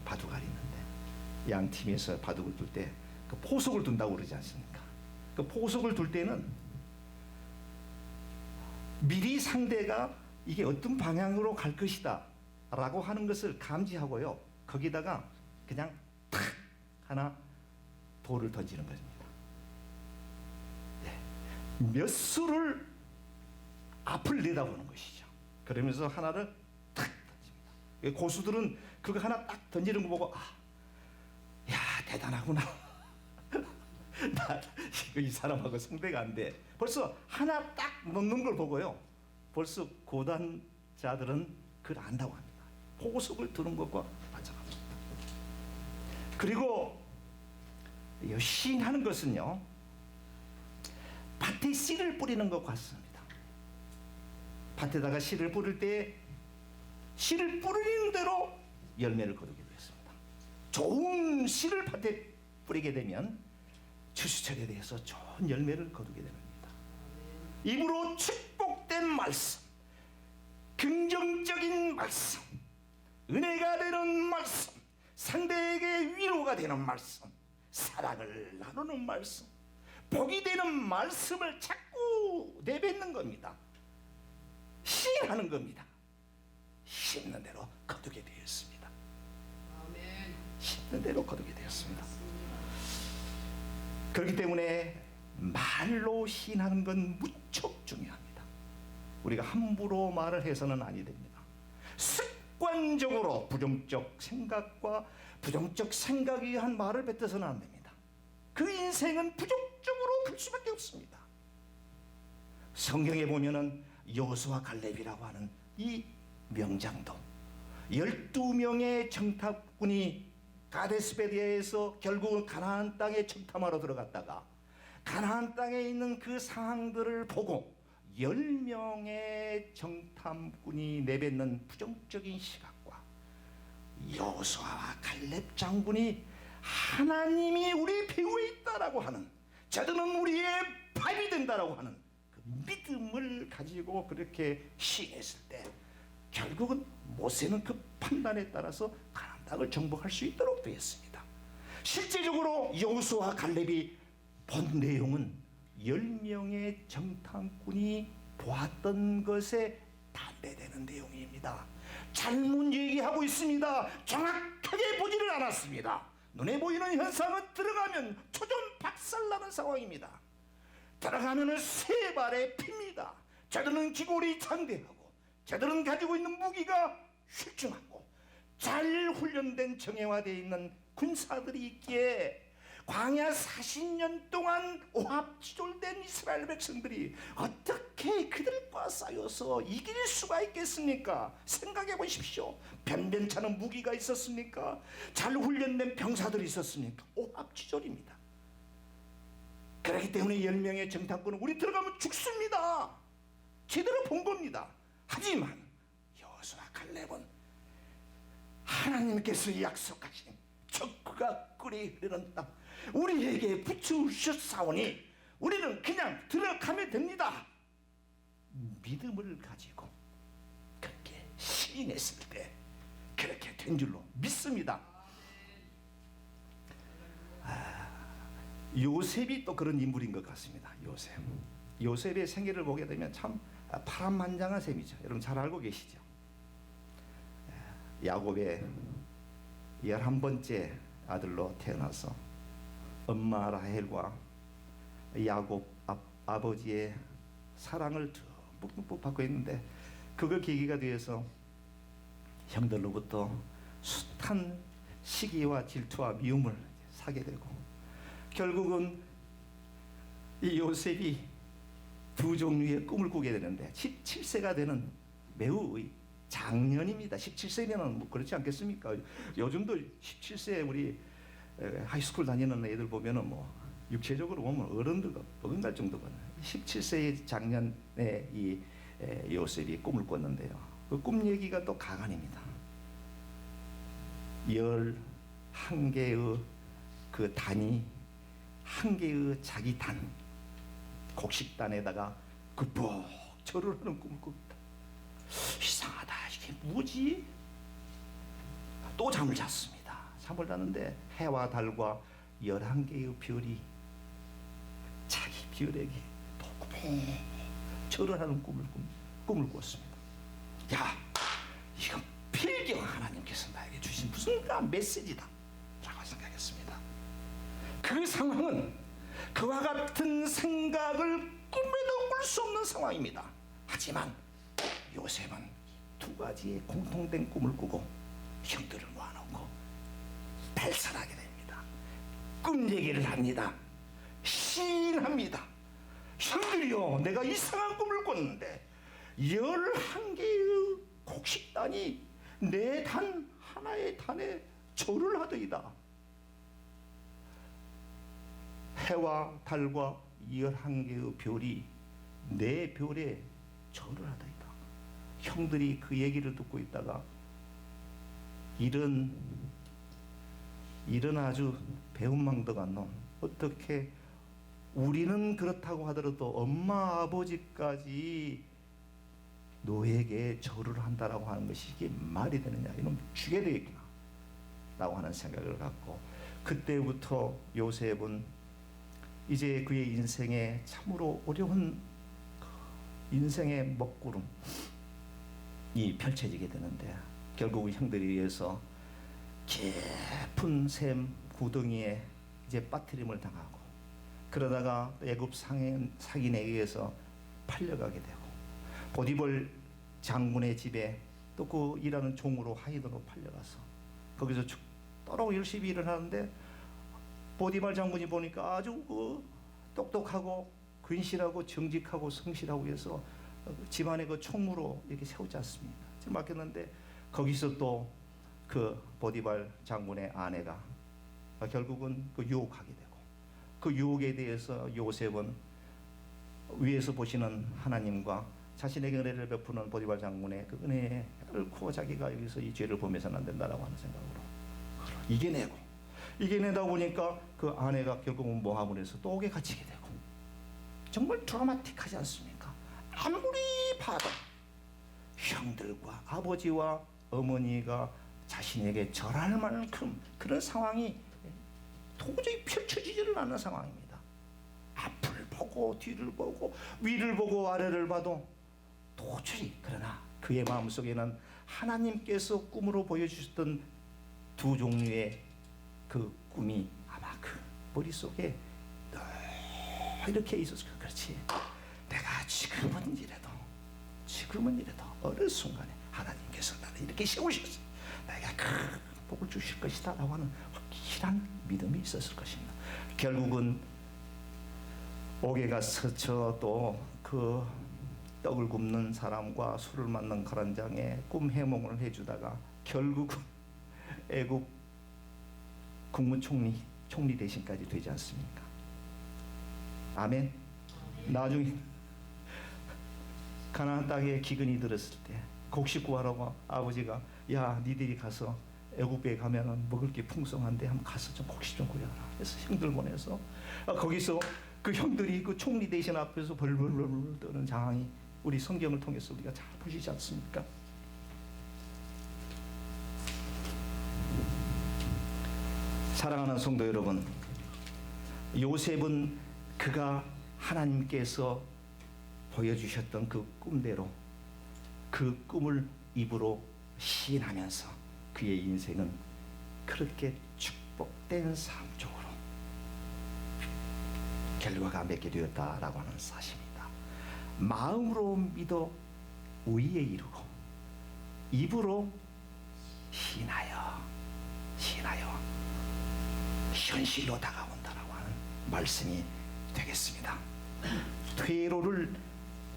S2: 바둑알이 있는데 양 팀에서 바둑을 둘 때 그 포석을 둔다고 그러지 않습니까? 그 포석을 둘 때는 미리 상대가 이게 어떤 방향으로 갈 것이다 라고 하는 것을 감지하고요, 거기다가 그냥 탁 하나 돌을 던지는 것입니다. 몇 수를 앞을 내다보는 것이죠. 그러면서 하나를 탁 던집니다. 고수들은 그거 하나 딱 던지는 거 보고 야 대단하구나. 나 이 사람하고 상대가 안 돼. 벌써 하나 딱 넣는 걸 보고요, 벌써 고단자들은 그걸 안다고 합니다. 포석을 두는 것과 마찬가지입니다. 그리고 시인하는 것은요, 밭에 씨를 뿌리는 것 같습니다. 밭에다가 씨를 뿌릴 때 씨를 뿌리는 대로 열매를 거두게 되었습니다. 좋은 씨를 밭에 뿌리게 되면 추수철에 대해서 좋은 열매를 거두게 됩니다. 입으로 축복된 말씀, 긍정적인 말씀, 은혜가 되는 말씀, 상대에게 위로가 되는 말씀, 사랑을 나누는 말씀, 복이 되는 말씀을 자꾸 내뱉는 겁니다. 시인하는 겁니다. 심는 대로 거두게 되었습니다. 심는 대로 거두게 되었습니다. 그렇기 때문에 말로 시인하는 건 무척 중요합니다. 우리가 함부로 말을 해서는 아니 됩니다. 습관적으로 부정적 생각과 부정적 생각에 의한 말을 뱉어서는 안 됩니다. 그 인생은 부정적으로 갈 수밖에 없습니다. 성경에 보면은 여호수아 갈렙이라고 하는 이 명장도 12명의 정탐꾼이 가데스베리아에서 결국은 가나안 땅에 정탐하러 들어갔다가 가나안 땅에 있는 그 상황들을 보고 10명의 정탐꾼이 내뱉는 부정적인 시각과 여호수아와 갈렙 장군이 하나님이 우리 배후에 있다라고 하는, 저들은 우리의 밥이 된다라고 하는 그 믿음을 가지고 그렇게 시행했을 때 결국은 모세는 그 판단에 따라서 가나안 땅을 정복할 수 있도록 되었습니다. 실제적으로 여호수아와 갈렙이 본 내용은 10명의 정탐꾼이 보았던 것에 담배되는 내용입니다. 잘못 얘기하고 있습니다. 정확하게 보지를 않았습니다. 눈에 보이는 현상은 들어가면 초전 박살나는 상황입니다. 들어가면 세 발에 핍니다. 저들은 기골이 장대하고 저들은 가지고 있는 무기가 훌륭하고 잘 훈련된 정예화되어 있는 군사들이 있기에 광야 40년 동안 오합지졸된 이스라엘 백성들이 어떻게 그들과 싸워서 이길 수가 있겠습니까? 생각해 보십시오. 변변찮은 무기가 있었습니까? 잘 훈련된 병사들이 있었습니까? 오합지졸입니다. 그렇기 때문에 10명의 정탐꾼은 우리 들어가면 죽습니다. 제대로 본 겁니다. 하지만 여호수아 갈렙은 하나님께서 약속하신 적과 꿀이 흐르는 땅 우리에게 붙여주셨사오니 우리는 그냥 들어가면 됩니다. 믿음을 가지고 그렇게 시인했을 때 그렇게 된 줄로 믿습니다. 요셉이 또 그런 인물인 것 같습니다. 요셉의 생애를 보게 되면 참 파란만장한 셈이죠. 여러분 잘 알고 계시죠? 야곱의 11번째 아들로 태어나서 엄마 라헬과 야곱 아버지의 사랑을 듬뿍 받고 있는데 그걸 계기가 되어서 형들로부터 숱한 시기와 질투와 미움을 사게 되고 결국은 이 요셉이 두 종류의 꿈을 꾸게 되는데 17세가 되는 매우 장년입니다. 17세면 뭐 그렇지 않겠습니까? 요즘도 17세 우리 하이스쿨 다니는 애들 보면은 뭐 육체적으로 보면 어른들도 어긋날 정도거든요. 17세의 장년에 이 요셉이 꿈을 꿨는데요. 그 꿈 얘기가 또 가관입니다. 11개의 그 단이 한 개의 자기 단 곡식단에다가 급복 절을 하는 꿈을 꿉니다. 이상하다. 이게 뭐지? 또 잠을 잤습니다. 잠을 잤는데 해와 달과 11개의 별이 자기 별에게 복복 절을 하는 꿈을 꿨습니다. 야, 이건 필경 하나님께서 나에게 주신 무슨 메시지다 라고 생각했습니다. 그 상황은 그와 같은 생각을 꿈에도 꿀 수 없는 상황입니다. 하지만 요셉은 두 가지의 공통된 꿈을 꾸고 형들을 모아놓고 발설하게 됩니다. 꿈 얘기를 합니다. 시인합니다. 형들이요, 내가 이상한 꿈을 꿨는데 11개의 곡식단이 내 단 하나의 단에 절을 하더이다. 해와 달과 11개의 별이 내 별에 절을 하더이다. 형들이 그 얘기를 듣고 있다가 이런 아주 배은망덕한 놈, 어떻게 우리는 그렇다고 하더라도 엄마 아버지까지 너에게 절을 한다라고 하는 것이 이게 말이 되느냐, 이놈 죽여야 되겠구나 라고 하는 생각을 갖고 그때부터 요셉은 이제 그의 인생에 참으로 어려운 인생의 먹구름이 펼쳐지게 되는데 결국 형들에 의해서 깊은 샘 구덩이에 이제 빠뜨림을 당하고 그러다가 애굽 상인에 의해서 팔려가게 되고 보디벌 장군의 집에 또 그 일하는 종으로 하이드로 팔려가서 거기서 죽도록 열심히 일을 하는데 보디벌 장군이 보니까 아주 똑똑하고 근실하고 정직하고 성실하고 해서 집안에 그 총무로 이렇게 세우지 않습니까? 지금 맡겼는데 거기서 또 그 보디발 장군의 아내가 결국은 그 유혹하게 되고 그 유혹에 대해서 요셉은 위에서 보시는 하나님과 자신에게 은혜를 베푸는 보디발 장군의 그 은혜에 얽고 자기가 여기서 이 죄를 범해서는 안 된다라고 하는 생각으로 이겨내다 보니까 그 아내가 결국은 모함을 해서 또 옥에 갇히게 되고 정말 드라마틱하지 않습니까? 아무리 봐도 형들과 아버지와 어머니가 자신에게 절할 만큼 그런 상황이 도저히 펼쳐지지를 않는 상황입니다. 앞을 보고 뒤를 보고 위를 보고 아래를 봐도 도저히. 그러나 그의 마음속에는 하나님께서 꿈으로 보여주셨던 두 종류의 그 꿈이 아마 그 머릿속에 이렇게 있었을 거예요. 그렇지. 내가 지금은 이래도 어느 순간에 하나님께서 나를 이렇게 세우셨어. 내가 큰 복을 주실 것이다 라고 하는 확실한 믿음이 있었을 것입니다. 결국은 옥에 가서 또 그 떡을 굽는 사람과 술을 맞는 가란장에 꿈 해몽을 해주다가 결국은 애국 국무총리 대신까지 되지 않습니까? 아멘. 나중에 가나안 땅에 기근이 들었을 때 곡식 구하라고 아버지가 야 니들이 가서 애국에 가면은 먹을 게 풍성한데 한번 가서 좀 곡식 좀 구해라 해서 형들 보내서 거기서 그 형들이 그 총리 대신 앞에서 벌벌벌 떠는 장황이 우리 성경을 통해서 우리가 잘 보시지 않습니까? 사랑하는 성도 여러분, 요셉은 그가 하나님께서 보여주셨던 그 꿈대로 그 꿈을 입으로 시인하면서 그의 인생은 그렇게 축복된 삶 쪽으로 결과가 맺게 되었다라고 하는 사실입니다. 마음으로 믿어 의에 이르고 입으로 시인하여 현실로 다가온다라고 하는 말씀이 되겠습니다. 퇴로를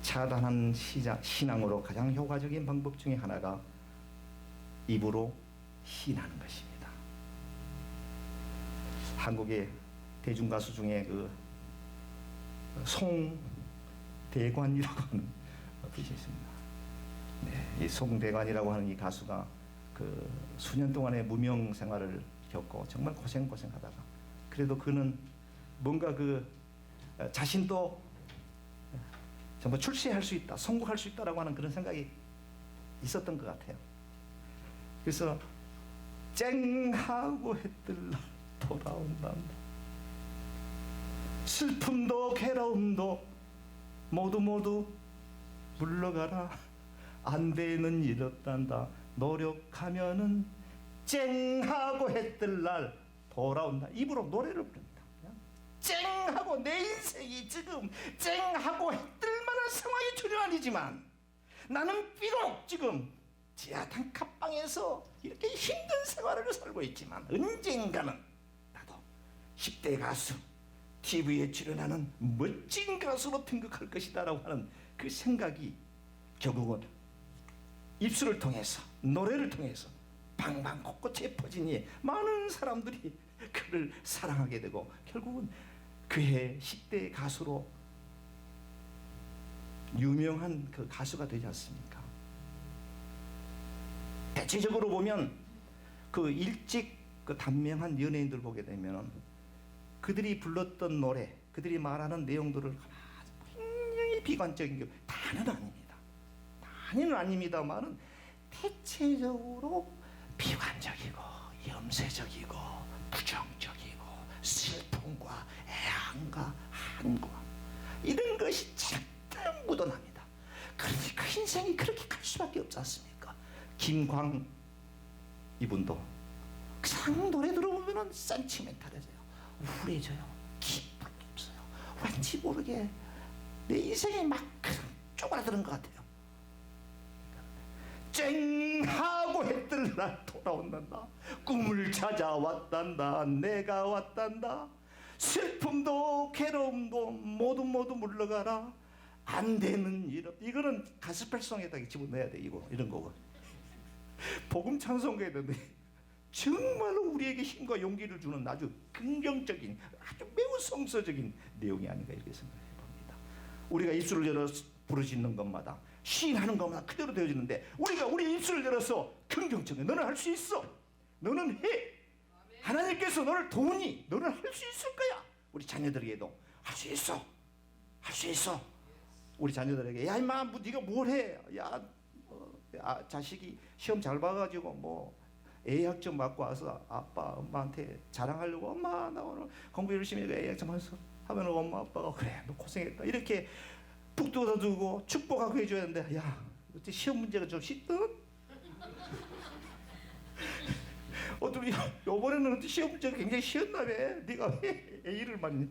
S2: 차단하는 신앙으로 가장 효과적인 방법 중에 하나가 입으로 시인하는 것입니다. 한국의 대중가수 중에 그 송대관이라고 하는 분이 있습니다. 네, 이 송대관이라고 하는 이 가수가 그 수년 동안의 무명 생활을 겪고 정말 고생하다가 그래도 그는 뭔가 그 자신도 정말 출세할 수 있다, 성공할 수 있다라고 하는 그런 생각이 있었던 것 같아요. 그래서 쨍하고 해뜰날 돌아온다. 슬픔도 괴로움도 모두 물러가라. 안 되는 일 없단다. 노력하면은 쨍하고 해뜰날 돌아온다. 입으로 노래를 부릅니다. 쨍하고 내 인생이 지금 쨍하고 해뜰 만한 상황이 전혀 아니지만 나는 비록 지금 지하 단칸방에서 이렇게 힘든 생활을 살고 있지만 언젠가는 나도 10대 가수 TV에 출연하는 멋진 가수로 등극할 것이다 라고 하는 그 생각이 결국은 입술을 통해서 노래를 통해서 방방 곳곳에 퍼지니 많은 사람들이 그를 사랑하게 되고 결국은 그의 10대 가수로 유명한 그 가수가 되지 않습니까? 대체적으로 보면 그 일찍 그 단명한 연예인들 보게 되면 그들이 불렀던 노래, 그들이 말하는 내용들을 굉장히 비관적인 게 다는 아닙니다만은 대체적으로 비관적이고 염세적이고 부정적이고 슬픔과 애환과 한과 이런 것이 잔뜩 묻어납니다. 그러니까 인생이 그렇게 갈 수밖에 없지 않습니까? 김광 이분도 그냥 노래 들어보면 센티멘탈해져요. 우울해져요. 기쁨이 없어요. 왠지 모르게 내 인생이 막 쪼그라드는 것 같아요. 쨍하고 해뜰 날 돌아온단다. 꿈을 찾아왔단다. 내가 왔단다. 슬픔도 괴로움도 모두 물러가라. 안 되는 일. 이거는 가스펠송에다 집어넣어야 돼. 이런 거고. 복음 찬송가에 되는데 정말로 우리에게 힘과 용기를 주는 아주 긍정적인, 아주 매우 성서적인 내용이 아닌가 이렇게 생각해 봅니다. 우리가 입술을 열어 부르짖는 것마다, 시인하는 것마다 그대로 되어지는데, 우리가 우리 입술을 열어서 긍정적인, 너는 할 수 있어, 너는 해, 하나님께서 너를 도우니 너는 할 수 있을 거야. 우리 자녀들에게도 할 수 있어, 할 수 있어. 우리 자녀들에게 야 임마 뭐 네가 뭘 해, 야 자식이 시험 잘 봐가지고 뭐 A학점 맞고 와서 아빠 엄마한테 자랑하려고, 엄마 나 오늘 공부 열심히 해서 A학점 했어 하면 엄마 아빠가 그래 너 고생했다 이렇게 푹 뜯어주고 축복하고 해줘야 되는데, 야 어째 시험 문제가 좀 쉽든? 어떻게 요번에는 시험 문제가 굉장히 쉬웠나며 네가 왜 A를 맞니?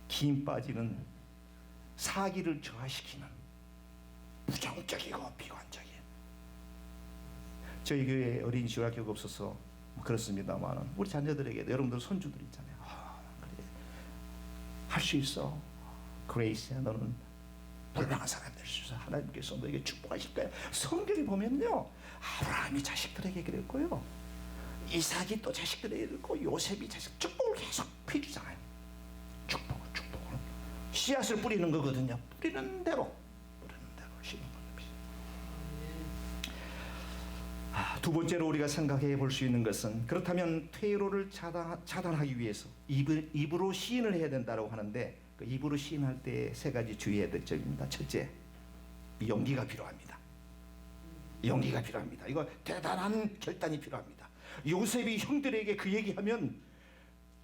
S2: 김 빠지는 사기를 저하시키는 부정적이고 비관적인, 저희 교회 어린이 지원학교가 없어서 그렇습니다만 우리 자녀들에게 여러분들 손주들 있잖아요. 그래 할 수 있어. 그레이스야 너는 불쌍한 사람 될 수 있어. 하나님께서 너에게 축복하실 거야. 성경에 보면요, 아브라함이 자식들에게 그랬고요, 이삭이 또 자식들에게 그랬고, 요셉이 자식 축복을 계속 피주잖아요. 축복을 씨앗을 뿌리는 거거든요. 뿌리는 대로 심는 겁니다. 두 번째로 우리가 생각해 볼 수 있는 것은, 그렇다면 퇴로를 차단하기 위해서 입으로 시인을 해야 된다고 하는데, 그 입으로 시인할 때 세 가지 주의해야 될 점입니다. 첫째, 용기가 필요합니다. 용기가 필요합니다. 이거 대단한 결단이 필요합니다. 요셉이 형들에게 그 얘기하면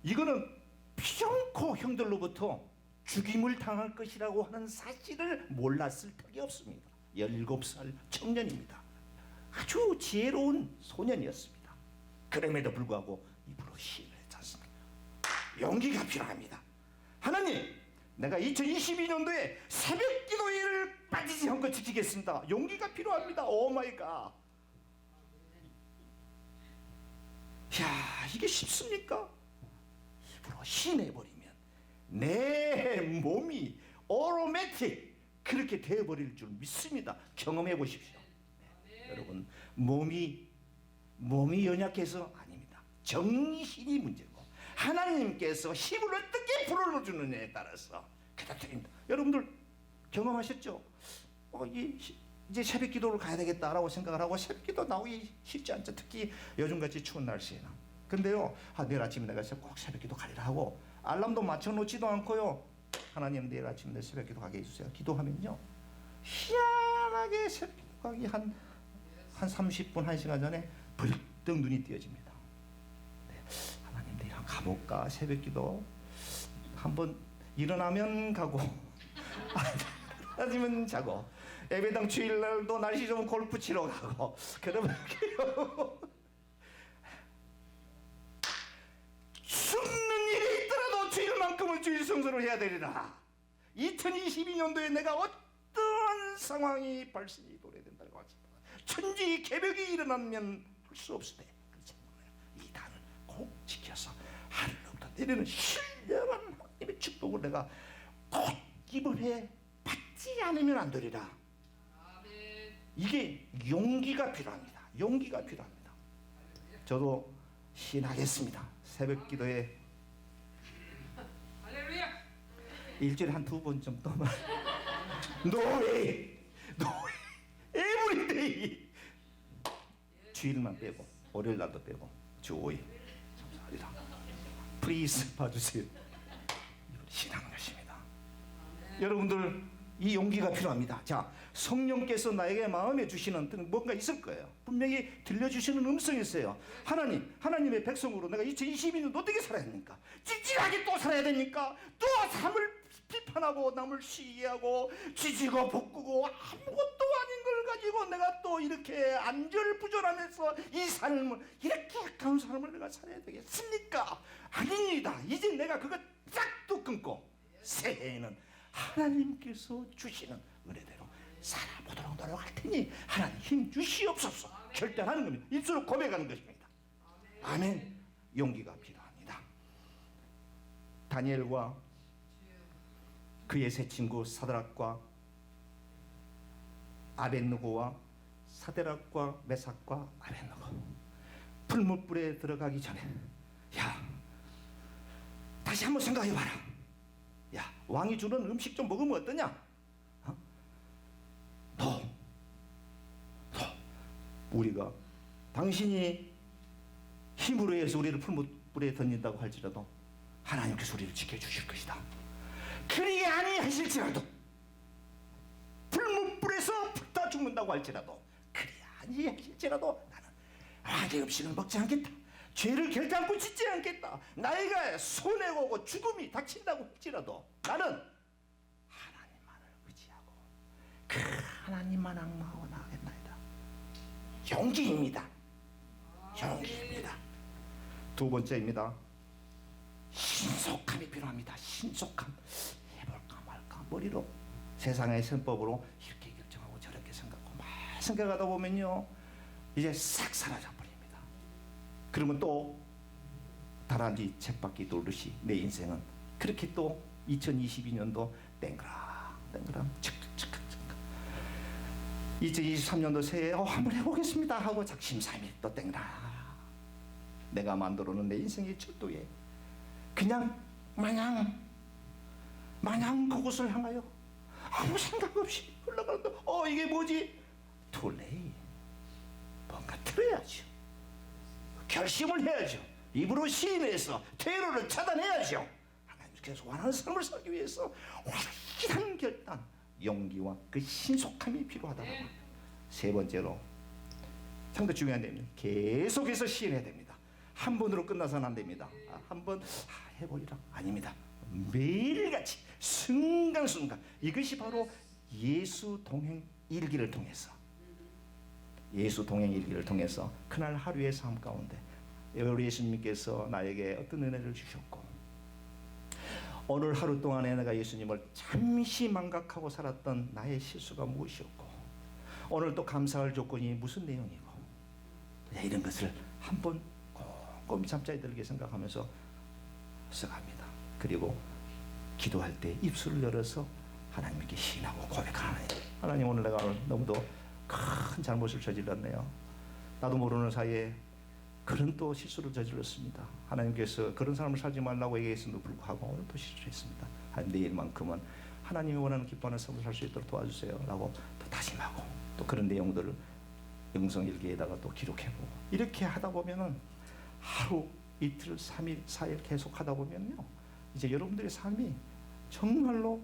S2: 이거는 피정코 형들로부터 죽임을 당할 것이라고 하는 사실을 몰랐을 턱이 없습니다. 17살 청년입니다. 아주 지혜로운 소년이었습니다. 그럼에도 불구하고 입으로 시인을 했지 않습니까? 용기가 필요합니다. 하나님, 내가 2022년도에 새벽 기도회를 빠지지 않고 지키겠습니다. 용기가 필요합니다. 오 마이 갓. 야, 이게 쉽습니까? 입으로 시인해버리면 내 몸이 오토매틱 그렇게 되어버릴 줄 믿습니다. 경험해 보십시오. 네, 여러분, 몸이 연약해서 아닙니다. 정신이 문제고, 하나님께서 힘을 어떻게 불어넣어주느냐에 따라서 그렇습니다. 여러분들 경험하셨죠? 이제 새벽 기도를 가야 되겠다라고 생각을 하고 새벽 기도 나오기 쉽지 않죠. 특히 요즘같이 추운 날씨에는. 근데요, 내일 아침에 내가 꼭 새벽 기도 가리라 하고 알람도 맞춰놓지도 않고요, 하나님 내일 아침에 내 새벽 기도 가게 해주세요. 기도하면요, 희한하게 새벽 기도 가기 한 30분, 1시간 전에 벌떡 눈이 띄어집니다. 네, 하나님 내일 한번 가볼까? 새벽 기도 한번 일어나면 가고 아니면 자고, 예배당 주일날도 날씨 좋으면 골프 치러 가고, 그러면 죽는 일이 있더라도 주일만큼은 주일 성수를 해야 되리라. 2022년도에 내가 어떠한 상황이 발생이 도래된다고 하지만 천지 개벽이 일어나면 할 수 없으되, 이 단을 꼭 지켜서 하늘로부터 내리는 신령한 하나님의 축복을 내가 곧 입을해 받지 않으면 안 되리라. 이게 용기가 필요합니다. 용기가 필요합니다. 저도 시인하겠습니다. 새벽 기도에 일주일에 한 2번 정도만 노예 에브리데이, 주일만 빼고 월요일 날도 빼고 주 5일 감사합니다. 플리즈 봐주세요. 신앙은 것입니다. 여러분들, 이 용기가 필요합니다. 자, 성령께서 나에게 마음에 주시는 뭔가 있을 거예요. 분명히 들려주시는 음성이 있어요. 하나님의 백성으로 내가 2022년 어떻게 살아야 됩니까? 찌질하게 또 살아야 됩니까? 또 삶을 비판하고 남을 시기하고 지지고 볶고 아무것도 아닌 걸 가지고 내가 또 이렇게 안절부절하면서 이 삶을, 이렇게 아까운 삶을 내가 살아야 되겠습니까? 아닙니다. 이제 내가 그거 싹도 끊고 새해에는 하나님께서 주시는 은혜대로 살아보도록 노력할 테니 없으니 하나님 힘 주시옵소서 결단하는 겁니다. 입술로 고백하는 것입니다. 아멘. 용기가 필요합니다. 다니엘과 그의 세 친구 사드락과 아벳느고와 사데락과 메삭과 아벳느고 풀무불에 들어가기 전에 야 다시 한번 생각해봐라. 야 왕이 주는 음식 좀 먹으면 어떠냐? 너 우리가 당신이 힘으로 해서 우리를 풀무불에 던진다고 할지라도 하나님께서 우리를 지켜주실 것이다. 그리 아니하실지라도 풀무불에서 불타 죽는다고 할지라도 그리 아니하실지라도 나는 악의 음식을 먹지 않겠다. 죄를 결단코 짓지 않겠다. 나이가 손해 오고 죽음이 닥친다고 할지라도 나는 하나님만을 의지하고 그 하나님만 악마하고 나가겠나이다. 용기입니다. 용기입니다. 두 번째입니다. 신속함이 필요합니다. 신속함. 해볼까 말까 머리로 세상의 셈법으로 이렇게 결정하고 저렇게 생각하고 막 생각하다 보면요 이제 싹 사라져 버립니다. 그러면 또 다람쥐 쳇바퀴 돌듯이 내 인생은 그렇게 또 2022년도 땡그랑 척척척척 2023년도 새해에 한번 해보겠습니다 하고 작심삼일 또 땡그랑 내가 만들어 놓은 내 인생의 철도에 그냥 마냥 그곳을 향하여 아무 생각 없이 흘러가는데 이게 뭐지? 투레이 뭔가 들어야죠. 결심을 해야죠. 입으로 시인해서 퇴로를 차단해야죠. 하나님께서 원하는 삶을 살기 위해서 확실한 결단, 용기와 그 신속함이 필요하다고. 세 번째로 상당히 중요한 데입니다. 계속해서 시인해야 됩니다. 한 번으로 끝나서는 안 됩니다. 한 번 해보리라 아닙니다. 매일같이 순간순간 이것이 바로 예수 동행 일기를 통해서 그날 하루의 삶 가운데 우리 예수님께서 나에게 어떤 은혜를 주셨고 오늘 하루 동안에 내가 예수님을 잠시 망각하고 살았던 나의 실수가 무엇이었고 오늘 또 감사할 조건이 무슨 내용이고 이런 것을 한번 꼼꼼히 잠자리 들게 생각하면서 써갑니다. 그리고 기도할 때 입술을 열어서 하나님께 시인하고 고백하는 하나님 오늘 내가 너무도 큰 잘못을 저질렀네요. 나도 모르는 사이에 그런 또 실수를 저질렀습니다. 하나님께서 그런 삶을 살지 말라고 얘기했음에도 불구하고 오늘 또 실수했습니다. 내일만큼은 하나님이 원하는 기뻐하는 삶을 살 수 있도록 도와주세요 라고 또 다짐하고 또 그런 내용들을 영성일기에다가 또 기록해보고 이렇게 하다 보면은 하루 이틀 3일 4일 계속 하다 보면요 이제 여러분들의 삶이 정말로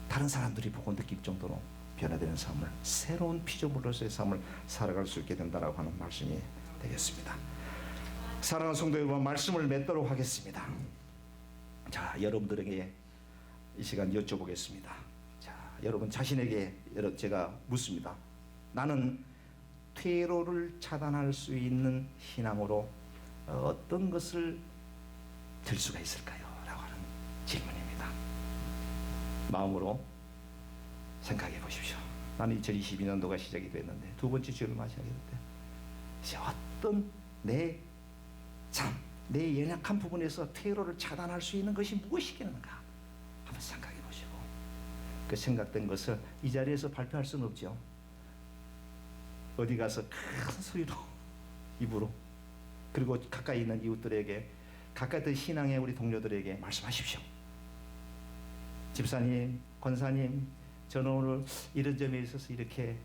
S2: 다른 사람들이 보고 느낄 정도로 변화되는 삶을 새로운 피조물로서의 삶을 살아갈 수 있게 된다라고 하는 말씀이 되겠습니다. 사랑하는 성도 여러분 말씀을 맺도록 하겠습니다. 자 여러분들에게 이 시간 여쭤보겠습니다. 자 여러분 자신에게 제가 묻습니다. 나는 퇴로를 차단할 수 있는 신앙으로 어떤 것을 들 수가 있을까요? 라고 하는 질문입니다. 마음으로 생각해 보십시오. 나는 2022년도가 시작이 됐는데 두 번째 주를 맞이하게 될 때 이제 어떤 내 삶, 내 연약한 부분에서 퇴로를 차단할 수 있는 것이 무엇이겠는가 한번 생각해 보시고 그 생각된 것을 이 자리에서 발표할 수는 없죠. 어디 가서 큰 소리로 입으로 그리고 가까이 있는 이웃들에게 가까이 있는 신앙의 우리 동료들에게 말씀하십시오. 집사님, 권사님, 저는 오늘 이런 점에 있어서 이렇게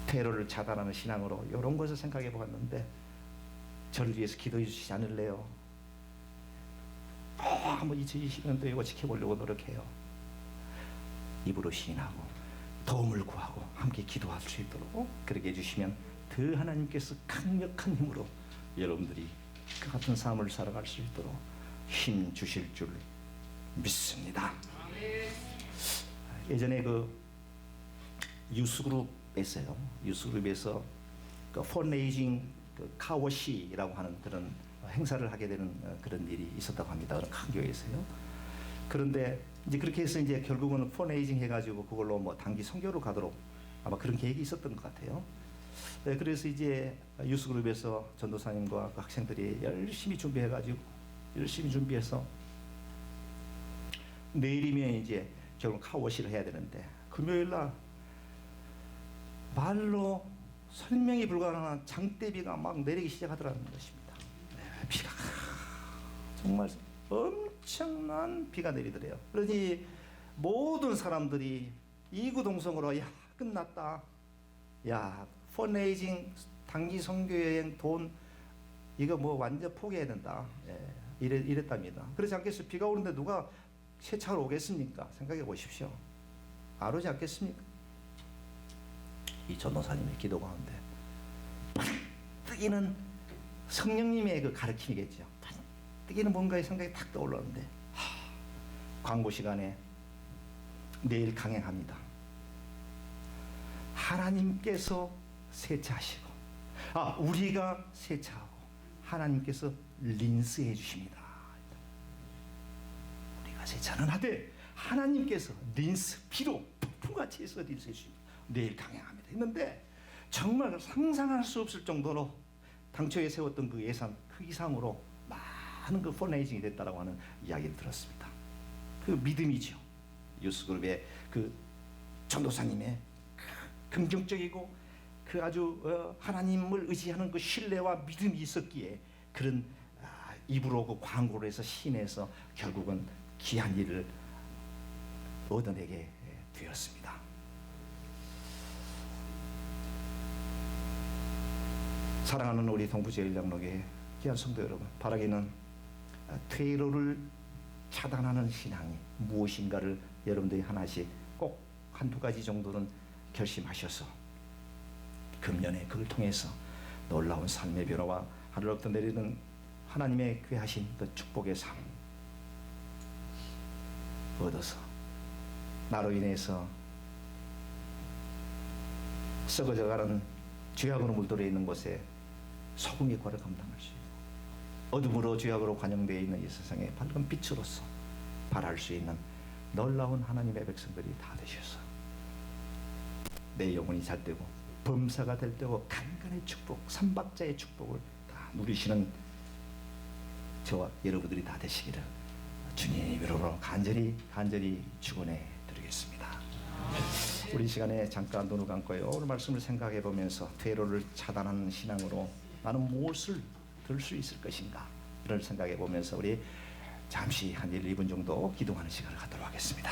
S2: 퇴로를 차단하는 신앙으로 이런 것을 생각해 보았는데 저를 위해서 기도해 주시지 않을래요? 한번 2020년도 이거 지켜보려고 노력해요. 입으로 시인하고 도움을 구하고 함께 기도할 수 있도록 그렇게 해주시면 더 하나님께서 강력한 힘으로 여러분들이 그 같은 삶을 살아갈 수 있도록 힘 주실 줄 믿습니다. 예전에 그 유스그룹에서요. 유스그룹에서 그 펀레이징 그 카워시라고 하는 그런 행사를 하게 되는 그런 일이 있었다고 합니다. 그런 큰 교회에서요. 그런데 이제 그렇게 해서 이제 결국은 펀레이징 해가지고 그걸로 뭐 단기 선교로 가도록 아마 그런 계획이 있었던 것 같아요. 네, 그래서 이제 유스그룹에서 전도사님과 그 학생들이 열심히 준비해서 내일이면 이제 결국 카워시를 해야 되는데 금요일 날 말로 설명이 불가능한 장대비가 막 내리기 시작하더라는 것입니다. 네, 비가 정말 엄청난 비가 내리더래요. 그러니 모든 사람들이 이구동성으로 야 끝났다. 야 펀레이징 단기 선교여행 돈 이거 뭐 완전 포기해야 된다. 이랬답니다. 그렇지 않겠어요? 비가 오는데 누가 세차로 오겠습니까? 생각해 보십시오. 안 오지 않겠습니까? 이 전도사님의 기도 가운데 뜨기는 성령님의 그 가르침이겠죠. 뜨기는 뭔가의 생각이 탁 떠올랐는데 광고 시간에 내일 강행합니다. 하나님께서 세차하시고 우리가 세차하고 하나님께서 린스해 주십니다. 우리가 세차는 하되 하나님께서 린스 피로 폭풍같이 해서 린스해 주십니다. 내일 강행합니다 했는데 정말 상상할 수 없을 정도로 당초에 세웠던 그 예산 그 이상으로 많은 그 펀레이징이 됐다라고 하는 이야기를 들었습니다. 그 믿음이죠. 유스그룹의 그 전도사님의 그 긍정적이고 그 아주 하나님을 의지하는 그 신뢰와 믿음이 있었기에 그런 입으로 그 광고를 해서 시내에서 결국은 귀한 일을 얻어내게 되었습니다. 사랑하는 우리 동부제일장로교회 귀한 성도 여러분, 바라기는 퇴로를 차단하는 신앙이 무엇인가를 여러분들이 하나씩 꼭 한두 가지 정도는 결심하셔서 금년에 그걸 통해서 놀라운 삶의 변화와 하늘로부터 내리는 하나님의 귀하신 그 축복의 삶 얻어서 나로 인해서 썩어져가는 죄악으로 물들어 있는 곳에 소금의 역할을 감당할 수 있고 어둠으로 죄악으로 관영되어 있는 이 세상에 밝은 빛으로서 발할 수 있는 놀라운 하나님의 백성들이 다 되셔서 내 영혼이 잘 되고 범사가 될 때고 강간의 축복, 삼박자의 축복을 다 누리시는 저와 여러분들이 다 되시기를 주님 이름으로 간절히 축원해 드리겠습니다. 우리 시간에 잠깐 눈을 감고요. 오늘 말씀을 생각해 보면서 퇴로를 차단하는 신앙으로 나는 무엇을 들 수 있을 것인가 이를 생각해 보면서 우리 잠시 한 1, 2분 정도 기도하는 시간을 갖도록 하겠습니다.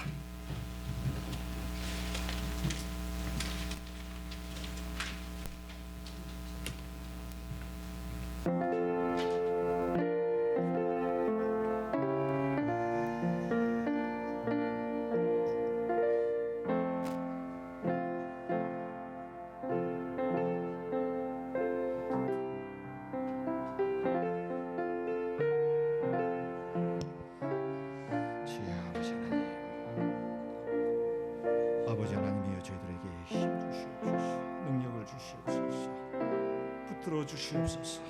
S2: 아버지 하나님이여 저희들에게 힘 주시옵소서, 능력을 주시옵소서, 붙들어 주시옵소서.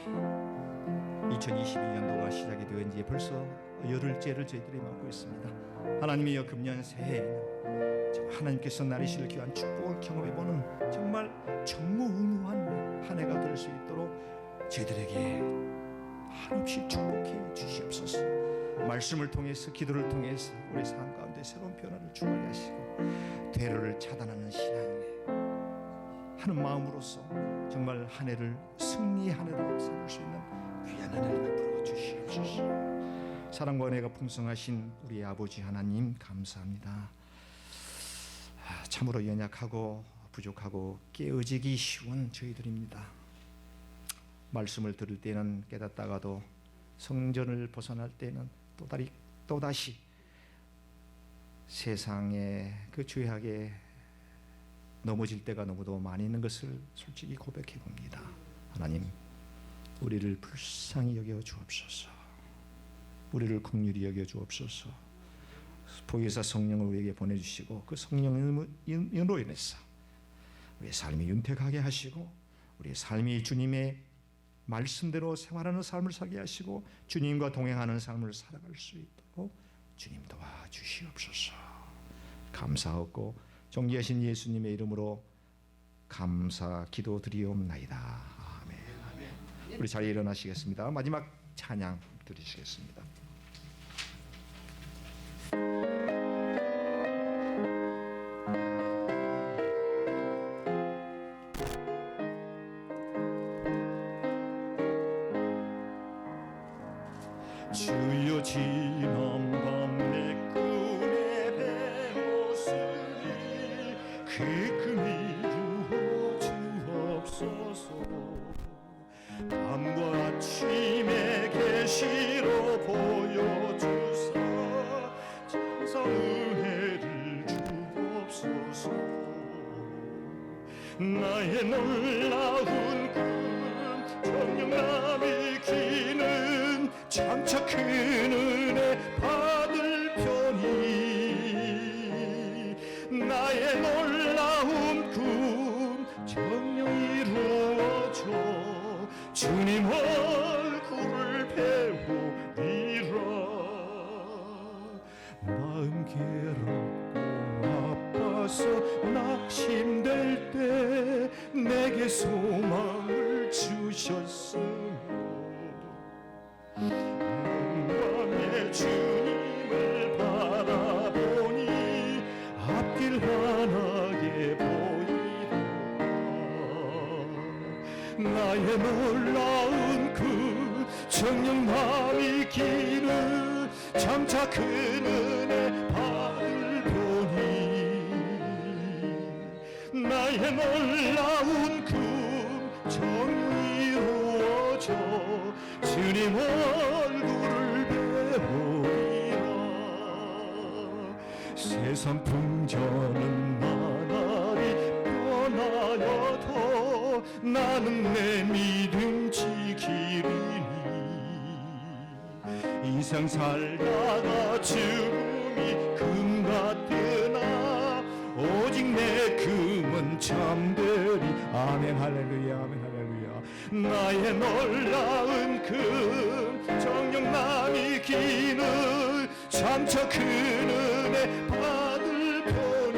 S2: 2022년도가 시작이 된 지 벌써 열흘째를 저희들이 맞고 있습니다. 하나님이여 금년 새해에는 하나님께서 나리실 귀한 축복을 경험해보는 정말 전무후무한 한 해가 될 수 있도록 저희들에게 한없이 축복해 주시옵소서. 말씀을 통해서 기도를 통해서 우리 삶 가운데 새로운 변화를 주하게 하시고 퇴로를 차단하는 신앙에 하는 마음으로서 정말 한 해를 승리의 한 해로 삼을 수 있는 귀한 한 해를 베풀어 주시옵소서. 사랑과 은혜가 풍성하신 우리 아버지 하나님 감사합니다. 참으로 연약하고 부족하고 깨어지기 쉬운 저희들입니다. 말씀을 들을 때는 깨닫다가도 성전을 벗어날 때는 또다시 세상의 그 죄악에 넘어질 때가 너무도 많이 있는 것을 솔직히 고백해 봅니다. 하나님, 우리를 불쌍히 여겨 주옵소서. 우리를 긍휼히 여겨 주옵소서. 보혜사 성령을 우리에게 보내주시고 그 성령으로 인해서 우리의 삶이 윤택하게 하시고 우리의 삶이 주님의 말씀대로 생활하는 삶을 살게 하시고 주님과 동행하는 삶을 살아갈 수 있도록 주님 도와주시옵소서. 감사하고 존귀하신 예수님의 이름으로 감사 기도드리옵나이다. 아멘. 우리 자리에 일어나시겠습니다. 마지막 찬양 드리시겠습니다. 주여 지난밤 내 꿈에 뱀모습이 그 금이 주옵소서. 밤과 아침에 계시로 보여주사 장사 은혜를 주옵소서. 나의 놀라운 꿈 정령남이 기는 장차 큰 은혜 받을 편이 나의 놀라운 꿈 정령 이루어져 주님 얼굴을 배우리라. 마음 괴롭고 아파서 낙심될 때 내게 소망을 주셨으며 내 주님을 바라보니 앞길 환하게 보이라. 나의 놀라운 그 정령 마음이 기는 장차 큰 은혜 받을 보니 나의 놀라운 그 정령 이루어져 주님 얼굴을 배우리라. 세상 풍전은 나날이 변하여도 나는 내 믿음 지키리니 인생 살다가 죽음이 금 같으나 오직 내 금은 참되리. 아멘 할렐루야 아멘 할렐루야. 나의 놀라운 금 정령 남이 기는 장차 큰 은혜 받을 편이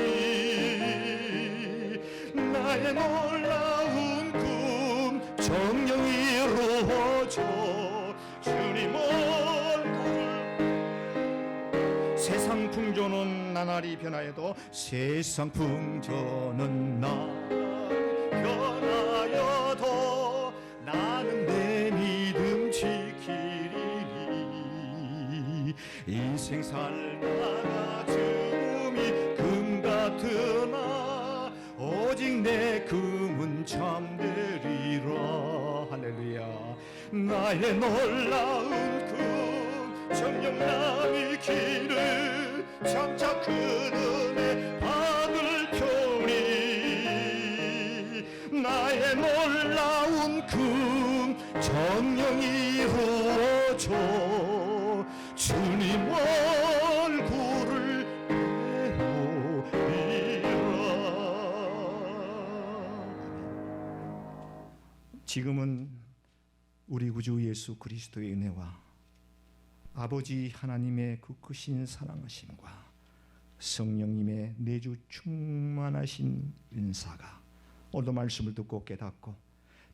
S2: 나의 놀라운 꿈 정령 이루어져 주님 얼굴. 세상 풍조는 나날이 변하여도 세상 풍조는 나날이 변하여도 나는 내 믿음 지키리니 인생 살다가 죽음이 금 같으나 오직 내 금은 참되리라. 할렐루야. 나의 놀라운 금 정령 남이 기는 장차 큰 은혜 받을 편이 나의 놀라운 금 정령 이루어져 주님 얼굴을 배우리라. 지금은 우리 구주 예수 그리스도의 은혜와 아버지 하나님의 그 크신 사랑하심과 성령님의 내주 충만하신 은사가 오늘도 말씀을 듣고 깨닫고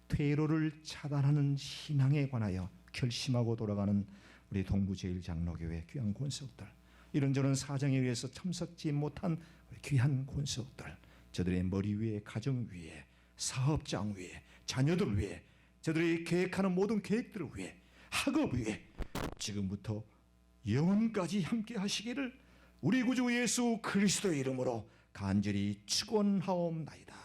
S2: 퇴로를 차단하는 신앙에 관하여 결심하고 돌아가는 우리 동부제일장로교회 귀한 권속들, 이런저런 사정에 의해서 참석지 못한 귀한 권속들, 저들의 머리 위에, 가정 위에, 사업장 위에, 자녀들 위에, 저들이 계획하는 모든 계획들을 위해, 학업 위에 지금부터 영원까지 함께 하시기를 우리 구주 예수 그리스도의 이름으로 간절히 축원하옵나이다.